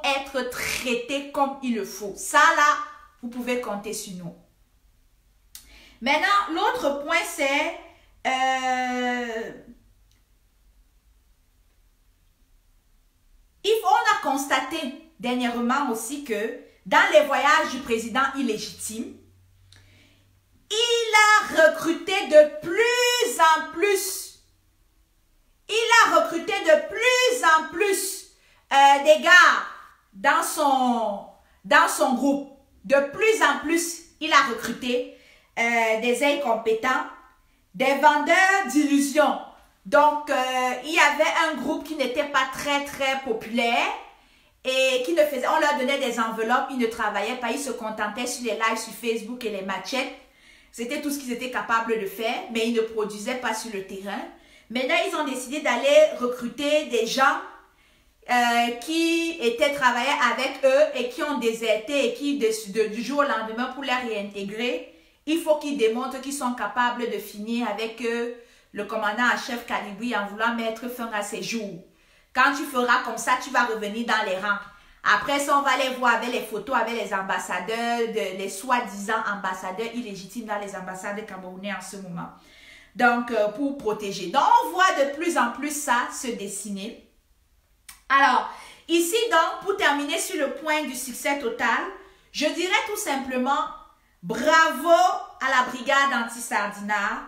être traités comme il le faut. Ça, là, vous pouvez compter sur nous. Maintenant, l'autre point, c'est... on a constaté dernièrement aussi que dans les voyages du président illégitime, il a recruté de plus en plus. Il a recruté de plus en plus des gars dans son groupe. de plus en plus, il a recruté des incompétents, des vendeurs d'illusions. Donc, il y avait un groupe qui n'était pas très populaire et qui ne faisait, on leur donnait des enveloppes, ils ne travaillaient pas, ils se contentaient sur les lives sur Facebook et les matchettes. C'était tout ce qu'ils étaient capables de faire, mais ils ne produisaient pas sur le terrain. Maintenant, ils ont décidé d'aller recruter des gens qui étaient travaillés avec eux et qui ont déserté et qui, du jour au lendemain, pour les réintégrer, il faut qu'ils démontrent qu'ils sont capables de finir avec le commandant en chef Kalibri en voulant mettre fin à ses jours. Quand tu feras comme ça, tu vas revenir dans les rangs. Après ça, on va les voir avec les photos, avec les ambassadeurs, les soi-disant ambassadeurs illégitimes dans les ambassades camerounaises en ce moment. Donc, pour protéger. Donc, on voit de plus en plus ça se dessiner. Alors, ici donc, pour terminer sur le point du succès total, je dirais tout simplement bravo à la brigade anti-Sardinat,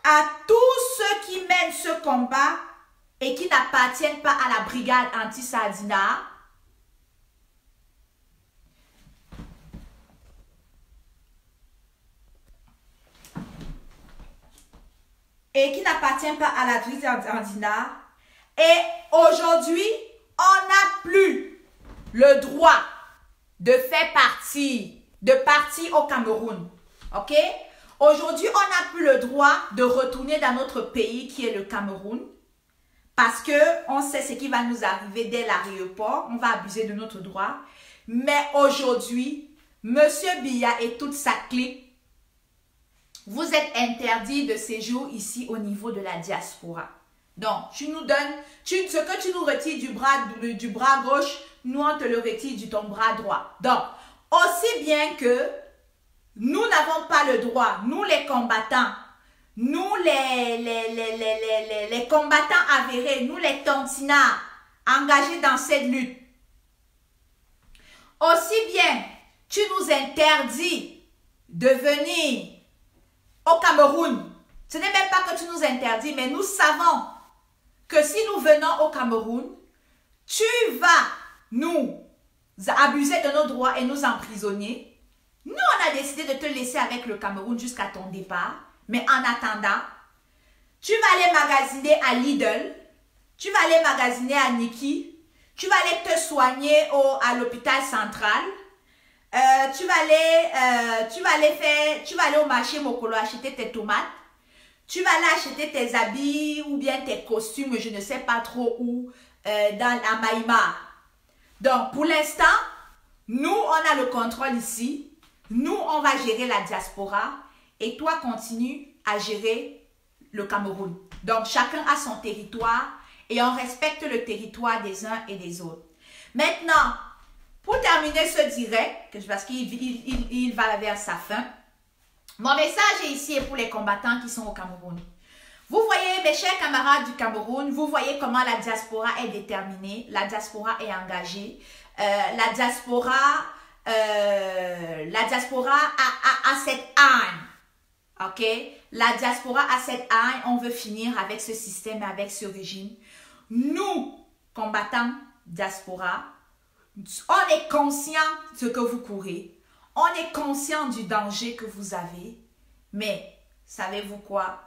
à tous ceux qui mènent ce combat et qui n'appartiennent pas à la brigade anti-Sardinat. Et qui n'appartiennent pas à la brigade anti-Sardinat. Et aujourd'hui, on n'a plus le droit de faire partie, de partir au Cameroun. Ok? Aujourd'hui, on n'a plus le droit de retourner dans notre pays qui est le Cameroun. Parce qu'on sait ce qui va nous arriver dès l'aéroport. On va abuser de notre droit. Mais aujourd'hui, M. Biya et toute sa clique, vous êtes interdits de séjour ici au niveau de la diaspora. Donc, tu nous donnes, ce que tu nous retires du bras gauche, nous on te le retire du ton bras droit. Donc, aussi bien que nous n'avons pas le droit, nous les combattants, nous les combattants avérés, nous les tontinards engagés dans cette lutte. Aussi bien, tu nous interdis de venir au Cameroun. Ce n'est même pas que tu nous interdis, mais nous savons que si nous venons au Cameroun, tu vas nous abuser de nos droits et nous emprisonner. Nous, on a décidé de te laisser avec le Cameroun jusqu'à ton départ. Mais en attendant, tu vas aller magasiner à Lidl, tu vas aller magasiner à Niki, tu vas aller te soigner à l'hôpital central, tu vas aller au marché Mokolo acheter tes tomates, tu vas aller acheter tes habits ou bien tes costumes, je ne sais pas trop où, dans la Maïma. Donc, pour l'instant, nous, on a le contrôle ici. Nous, on va gérer la diaspora et toi, continue à gérer le Cameroun. Donc, chacun a son territoire et on respecte le territoire des uns et des autres. Maintenant, pour terminer ce direct, parce qu'il va vers sa fin, mon message est ici pour les combattants qui sont au Cameroun. Vous voyez, mes chers camarades du Cameroun, vous voyez comment la diaspora est déterminée, la diaspora est engagée, la diaspora a cette haine. Ok? La diaspora a cette haine, on veut finir avec ce système, avec ce régime. Nous, combattants diaspora, on est conscient de ce que vous courez. On est conscient du danger que vous avez. Mais, savez-vous quoi?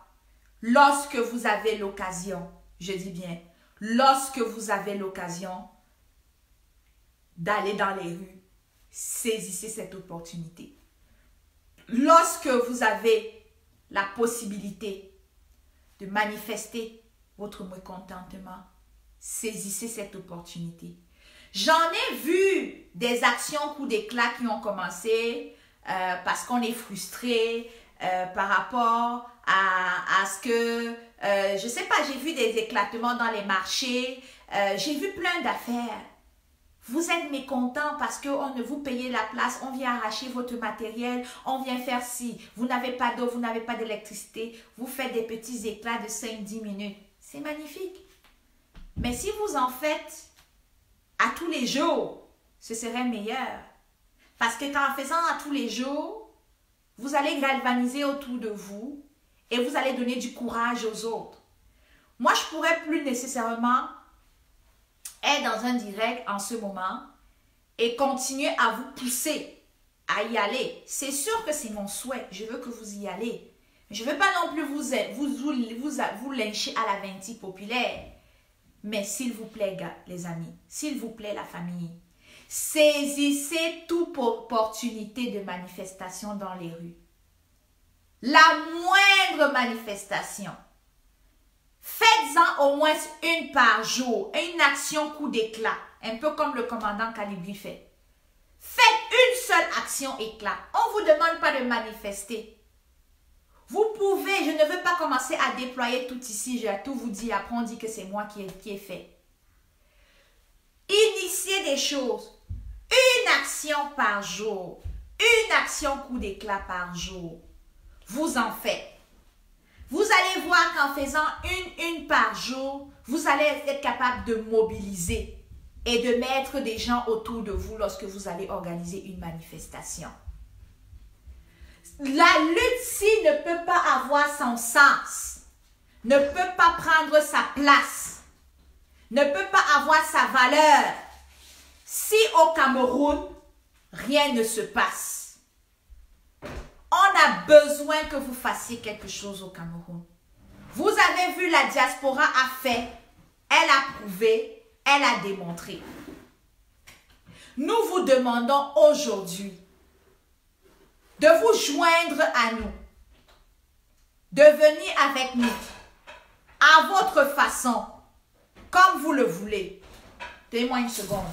Lorsque vous avez l'occasion, je dis bien, lorsque vous avez l'occasion d'aller dans les rues, saisissez cette opportunité. Lorsque vous avez la possibilité de manifester votre mécontentement, saisissez cette opportunité. J'en ai vu des actions coup d'éclat qui ont commencé parce qu'on est frustré par rapport à ce que, je sais pas, j'ai vu des éclatements dans les marchés, j'ai vu plein d'affaires. Vous êtes mécontent parce qu'on ne vous paye la place, on vient arracher votre matériel, on vient faire ci, vous n'avez pas d'eau, vous n'avez pas d'électricité, vous faites des petits éclats de 5-10 minutes. C'est magnifique. Mais si vous en faites à tous les jours, ce serait meilleur. Parce que en faisant à tous les jours, vous allez galvaniser autour de vous et vous allez donner du courage aux autres. Moi, je pourrais plus nécessairement être dans un direct en ce moment et continuer à vous pousser à y aller. C'est sûr que c'est mon souhait. Je veux que vous y allez. Je ne veux pas non plus vous lyncher à la vingtie populaire. Mais s'il vous plaît, les amis, s'il vous plaît, la famille, saisissez toute opportunité de manifestation dans les rues. La moindre manifestation. Faites-en au moins une par jour, une action coup d'éclat, un peu comme le commandant Calibri fait. Faites une seule action éclat. On ne vous demande pas de manifester. Vous pouvez, je ne veux pas commencer à déployer tout ici, je vais tout vous dire, après on dit que c'est moi qui ai fait. Initiez des choses. Une action par jour. Une action coup d'éclat par jour. Vous en faites. Vous allez voir qu'en faisant une par jour, vous allez être capable de mobiliser et de mettre des gens autour de vous lorsque vous allez organiser une manifestation. La lutte-ci ne peut pas avoir son sens, ne peut pas prendre sa place, ne peut pas avoir sa valeur si au Cameroun, rien ne se passe. On a besoin que vous fassiez quelque chose au Cameroun. Vous avez vu, la diaspora a fait, elle a prouvé, elle a démontré. Nous vous demandons aujourd'hui de vous joindre à nous, de venir avec nous, à votre façon, comme vous le voulez. Donnez-moi une seconde.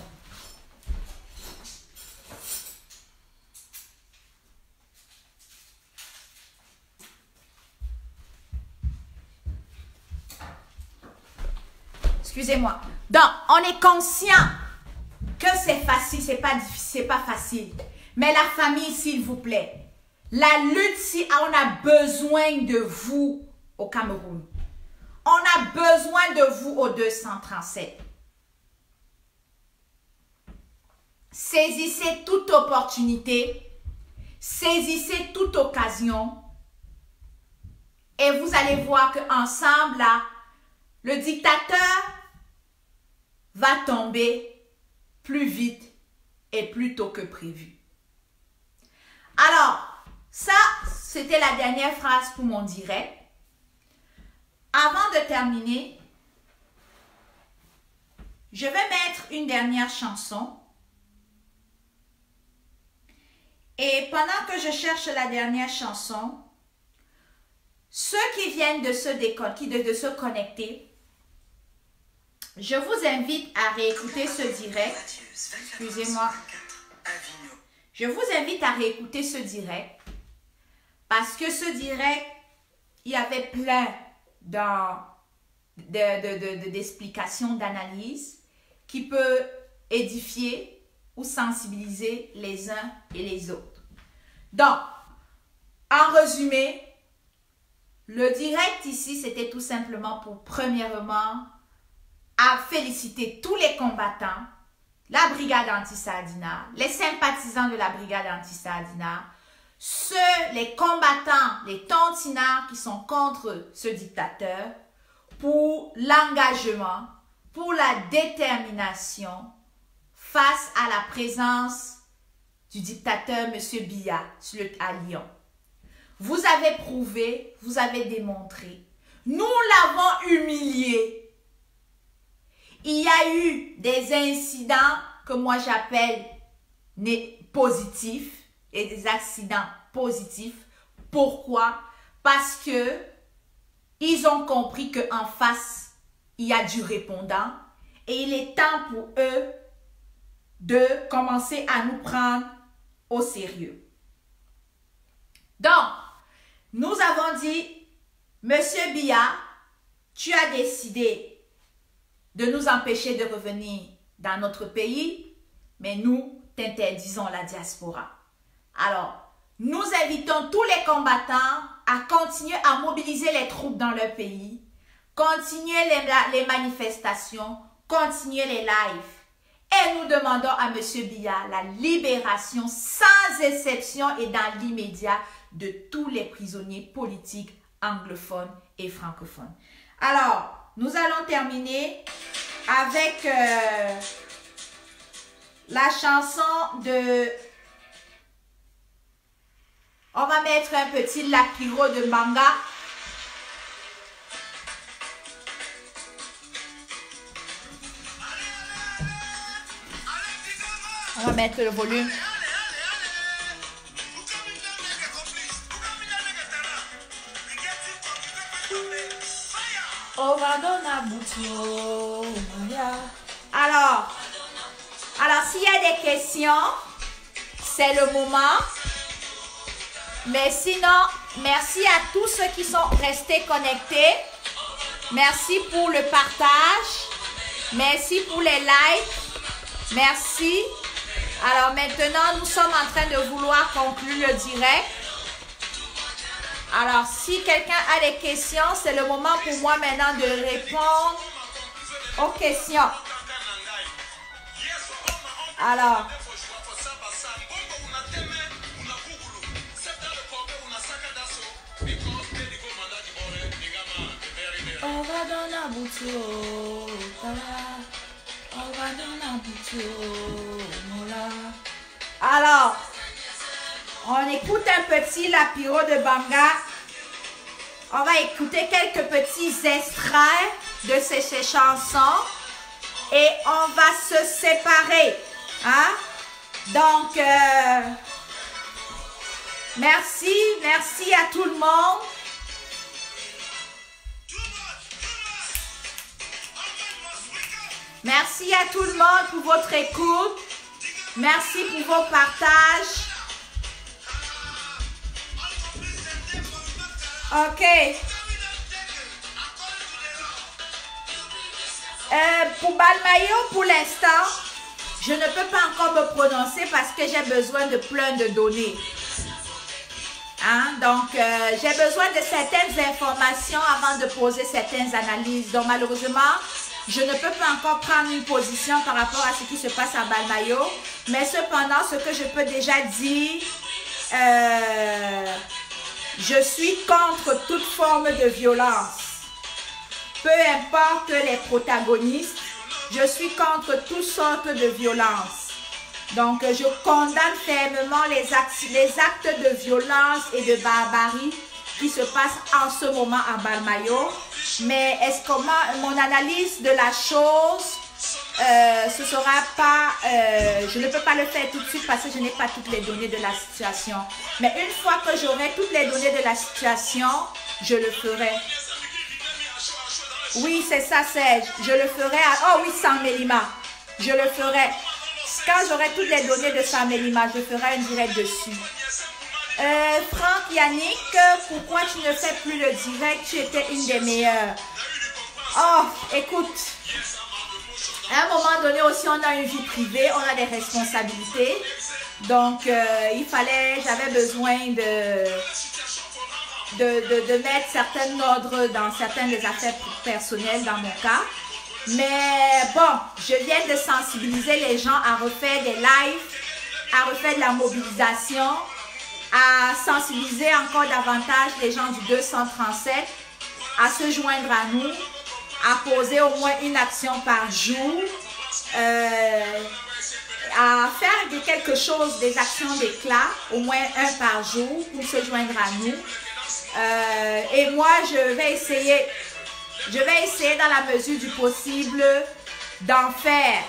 Excusez-moi. Donc, on est conscient que c'est facile, c'est pas difficile, c'est pas facile. Mais la famille, s'il vous plaît, la lutte, si on a besoin de vous au Cameroun. On a besoin de vous au 237. Saisissez toute opportunité, saisissez toute occasion et vous allez voir qu'ensemble, là, le dictateur va tomber plus vite et plus tôt que prévu. Alors, ça, c'était la dernière phrase pour mon direct. Avant de terminer, je vais mettre une dernière chanson. Et pendant que je cherche la dernière chanson, ceux qui viennent de se connecter, je vous invite à réécouter ce direct. Excusez-moi. Je vous invite à réécouter ce direct parce que ce direct, il y avait plein d'explications, d'analyses qui peuvent édifier ou sensibiliser les uns et les autres. Donc, en résumé, le direct ici, c'était tout simplement pour, premièrement, à féliciter tous les combattants, la brigade anti-Sardina, les sympathisants de la brigade anti-Sardina, les combattants, les tontinards qui sont contre ce dictateur, pour l'engagement, pour la détermination face à la présence du dictateur M. Biya à Lyon. Vous avez prouvé, vous avez démontré. Nous l'avons humilié. Il y a eu des incidents que moi j'appelle positifs et des accidents positifs. Pourquoi? Parce que ils ont compris qu'en face, il y a du répondant et il est temps pour eux de commencer à nous prendre au sérieux. Donc, nous avons dit, Monsieur Biya, tu as décidé de nous empêcher de revenir dans notre pays, mais nous t'interdisons la diaspora. Alors, nous invitons tous les combattants à continuer à mobiliser les troupes dans leur pays, continuer les manifestations, continuer les lives. Et nous demandons à M. Biya la libération sans exception et dans l'immédiat de tous les prisonniers politiques anglophones et francophones. Alors, nous allons terminer avec la chanson de On va mettre un petit lapiro de manga. On va mettre le volume. Alors s'il y a des questions, c'est le moment. Mais sinon, merci à tous ceux qui sont restés connectés. Merci pour le partage. Merci pour les likes. Merci. Alors maintenant, nous sommes en train de vouloir conclure le direct. Alors, si quelqu'un a des questions, c'est le moment pour moi maintenant de répondre aux questions. Alors, alors, on écoute un petit lapiro de Banga. On va écouter quelques petits extraits de ces chansons et on va se séparer. Hein? Donc, merci à tout le monde. Merci à tout le monde pour votre écoute. Merci pour vos partages. Ok. Pour Balmayo, pour l'instant, je ne peux pas encore me prononcer parce que j'ai besoin de plein de données. Hein? Donc, j'ai besoin de certaines informations avant de poser certaines analyses. Donc, malheureusement, je ne peux pas encore prendre une position par rapport à ce qui se passe à Balmayo. Mais cependant, ce que je peux déjà dire, je suis contre toute forme de violence. Peu importe les protagonistes, je suis contre toutes sortes de violences. Donc, je condamne fermement les actes de violence et de barbarie qui se passent en ce moment à Balmayo. Mais mon analyse de la chose, ce sera pas, je ne peux pas le faire tout de suite parce que je n'ai pas toutes les données de la situation. Mais une fois que j'aurai toutes les données de la situation, je le ferai. Oui, c'est ça, Serge. Je le ferai oh oui, Sam Melima. Je le ferai. Quand j'aurai toutes les données de Sam Melima, je ferai un direct dessus. Franck Yannick, pourquoi tu ne fais plus le direct? Tu étais une des meilleures. Oh, écoute. À un moment donné aussi, on a une vie privée, on a des responsabilités. Donc, j'avais besoin de mettre certains ordres dans certaines des affaires personnelles dans mon cas. Mais bon, je viens de sensibiliser les gens à refaire des lives, à refaire de la mobilisation, à sensibiliser encore davantage les gens du 237 à se joindre à nous, à poser au moins une action par jour, à faire quelque chose, des actions d'éclat, au moins un par jour pour se joindre à nous. Et moi, je vais essayer dans la mesure du possible d'en faire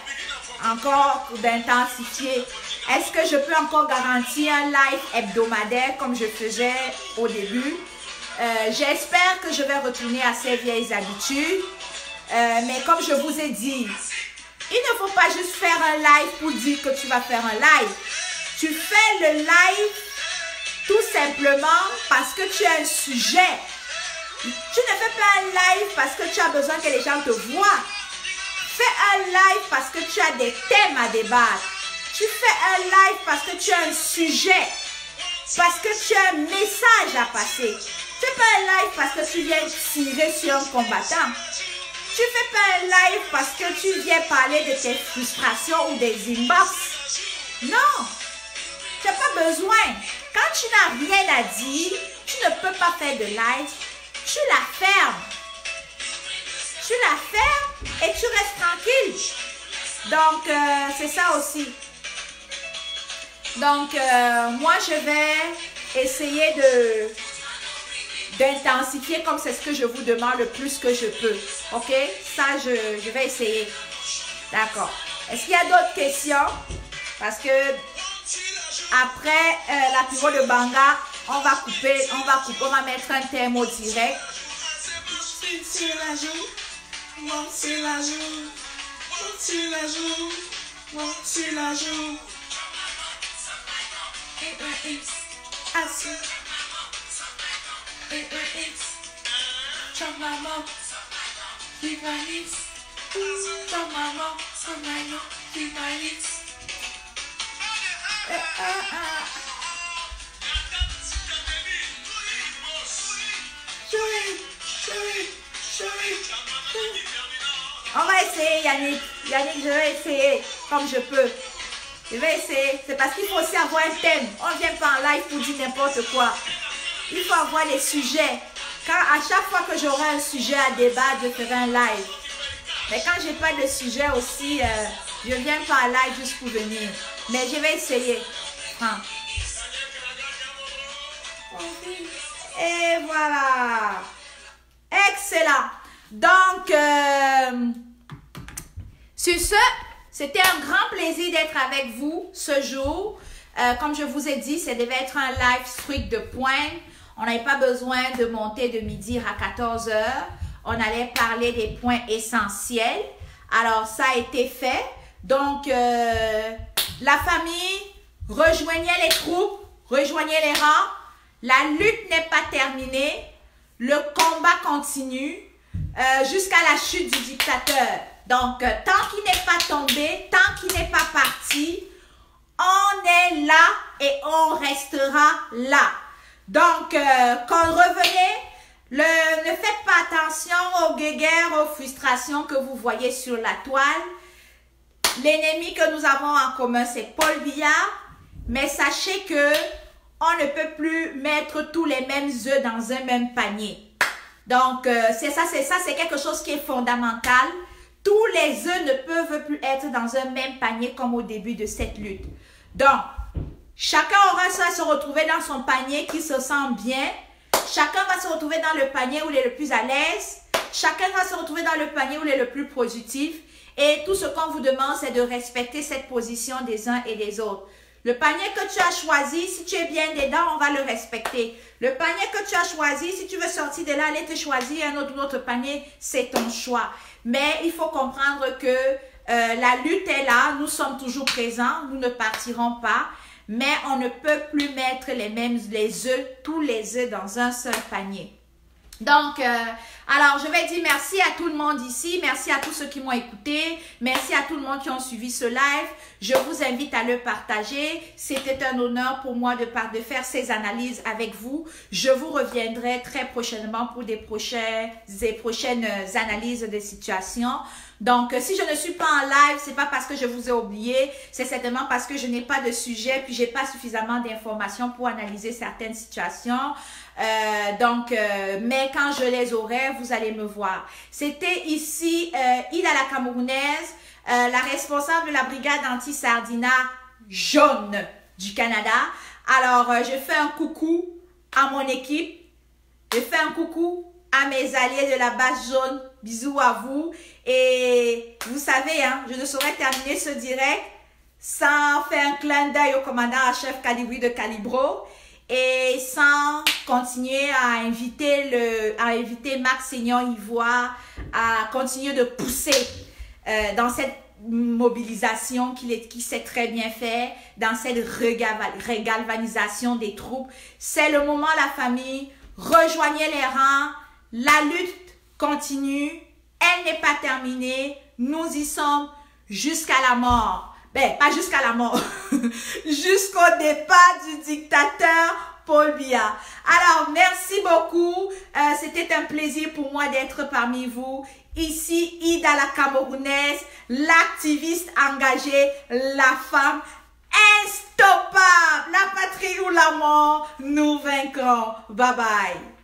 encore, d'intensifier. Est-ce que je peux encore garantir un live hebdomadaire comme je faisais au début? J'espère que je vais retourner à ces vieilles habitudes. Mais comme je vous ai dit, il ne faut pas juste faire un live pour dire que tu vas faire un live. Tu fais le live tout simplement parce que tu as un sujet. Tu ne fais pas un live parce que tu as besoin que les gens te voient. Fais un live parce que tu as des thèmes à débattre. Tu fais un live parce que tu as un sujet. Parce que tu as un message à passer. Fais pas un live parce que tu viens tirer sur un combattant. Tu fais pas un live parce que tu viens parler de tes frustrations ou des inbox. Non. Tu n'as pas besoin. Quand tu n'as rien à dire, tu ne peux pas faire de live. Tu la fermes. Tu la fermes et tu restes tranquille. Donc, c'est ça aussi. Donc, moi, je vais essayer d'intensifier comme c'est ce que je vous demande le plus que je peux. Ok? Ça, je vais essayer. D'accord. Est-ce qu'il y a d'autres questions? Parce que après la pivot de Banga, on va couper, on va mettre un thème au direct. Sur la joue, monte sur la joue, monte sur la joue, monte sur la joue. Assis. Chop maman, Vivalis. Chop maman, Vivalis. On va essayer, Yannick. Yannick, je vais essayer comme je peux. Je vais essayer. C'est parce qu'il faut aussi avoir un thème. On ne vient pas en live pour dire n'importe quoi. Il faut avoir les sujets. Quand à chaque fois que j'aurai un sujet à débattre, je ferai un live. Mais quand j'ai pas de sujet aussi, je ne viens pas en live juste pour venir. Mais je vais essayer. Hein. Et voilà. Excellent. Donc, sur ce, c'était un grand plaisir d'être avec vous ce jour. Comme je vous ai dit, ça devait être un live strict de pointe. On n'avait pas besoin de monter de midi à 14 h. On allait parler des points essentiels. Alors, ça a été fait. Donc, la famille, rejoignez les troupes, rejoignez les rangs. La lutte n'est pas terminée. Le combat continue jusqu'à la chute du dictateur. Donc, tant qu'il n'est pas tombé, tant qu'il n'est pas parti, on est là et on restera là. Donc, quand revenez, ne faites pas attention aux guéguerres, aux frustrations que vous voyez sur la toile. L'ennemi que nous avons en commun, c'est Paul Biya. Mais sachez que on ne peut plus mettre tous les mêmes œufs dans un même panier. Donc, c'est quelque chose qui est fondamental. Tous les œufs ne peuvent plus être dans un même panier comme au début de cette lutte. Donc, chacun aura à se retrouver dans son panier qui se sent bien. Chacun va se retrouver dans le panier où il est le plus à l'aise. Chacun va se retrouver dans le panier où il est le plus positif. Et tout ce qu'on vous demande, c'est de respecter cette position des uns et des autres. Le panier que tu as choisi, si tu es bien dedans, on va le respecter. Le panier que tu as choisi, si tu veux sortir de là, aller te choisir un autre panier, c'est ton choix. Mais il faut comprendre que la lutte est là, nous sommes toujours présents, nous ne partirons pas. Mais on ne peut plus mettre tous les œufs dans un seul panier. Donc, alors je vais dire merci à tout le monde ici, merci à tous ceux qui m'ont écouté, merci à tout le monde qui ont suivi ce live. Je vous invite à le partager. C'était un honneur pour moi de faire ces analyses avec vous. Je vous reviendrai très prochainement pour des prochaines analyses de situation. Donc, si je ne suis pas en live, c'est pas parce que je vous ai oublié, c'est certainement parce que je n'ai pas de sujet, puis j'ai pas suffisamment d'informations pour analyser certaines situations. Mais quand je les aurai, vous allez me voir. C'était ici Ida la Camerounaise, la responsable de la brigade anti-sardina jaune du Canada. Alors, je fais un coucou à mon équipe, je fais un coucou à mes alliés de la base jaune. Bisous à vous. Et vous savez, hein, je ne saurais terminer ce direct sans faire un clin d'œil au commandant en chef Calibri de Calibro et sans continuer à inviter Marc Seignon Ivoire à continuer de pousser dans cette mobilisation qui s'est très bien fait, dans cette regalvanisation des troupes. C'est le moment, la famille. Rejoignez les rangs. La lutte continue, elle n'est pas terminée, nous y sommes jusqu'à la mort. Ben, pas jusqu'à la mort, jusqu'au départ du dictateur Paul Biya. Alors, merci beaucoup, c'était un plaisir pour moi d'être parmi vous. Ici, Ida la Camerounaise, l'activiste engagée, la femme instoppable, la patrie ou la mort, nous vaincrons. Bye bye.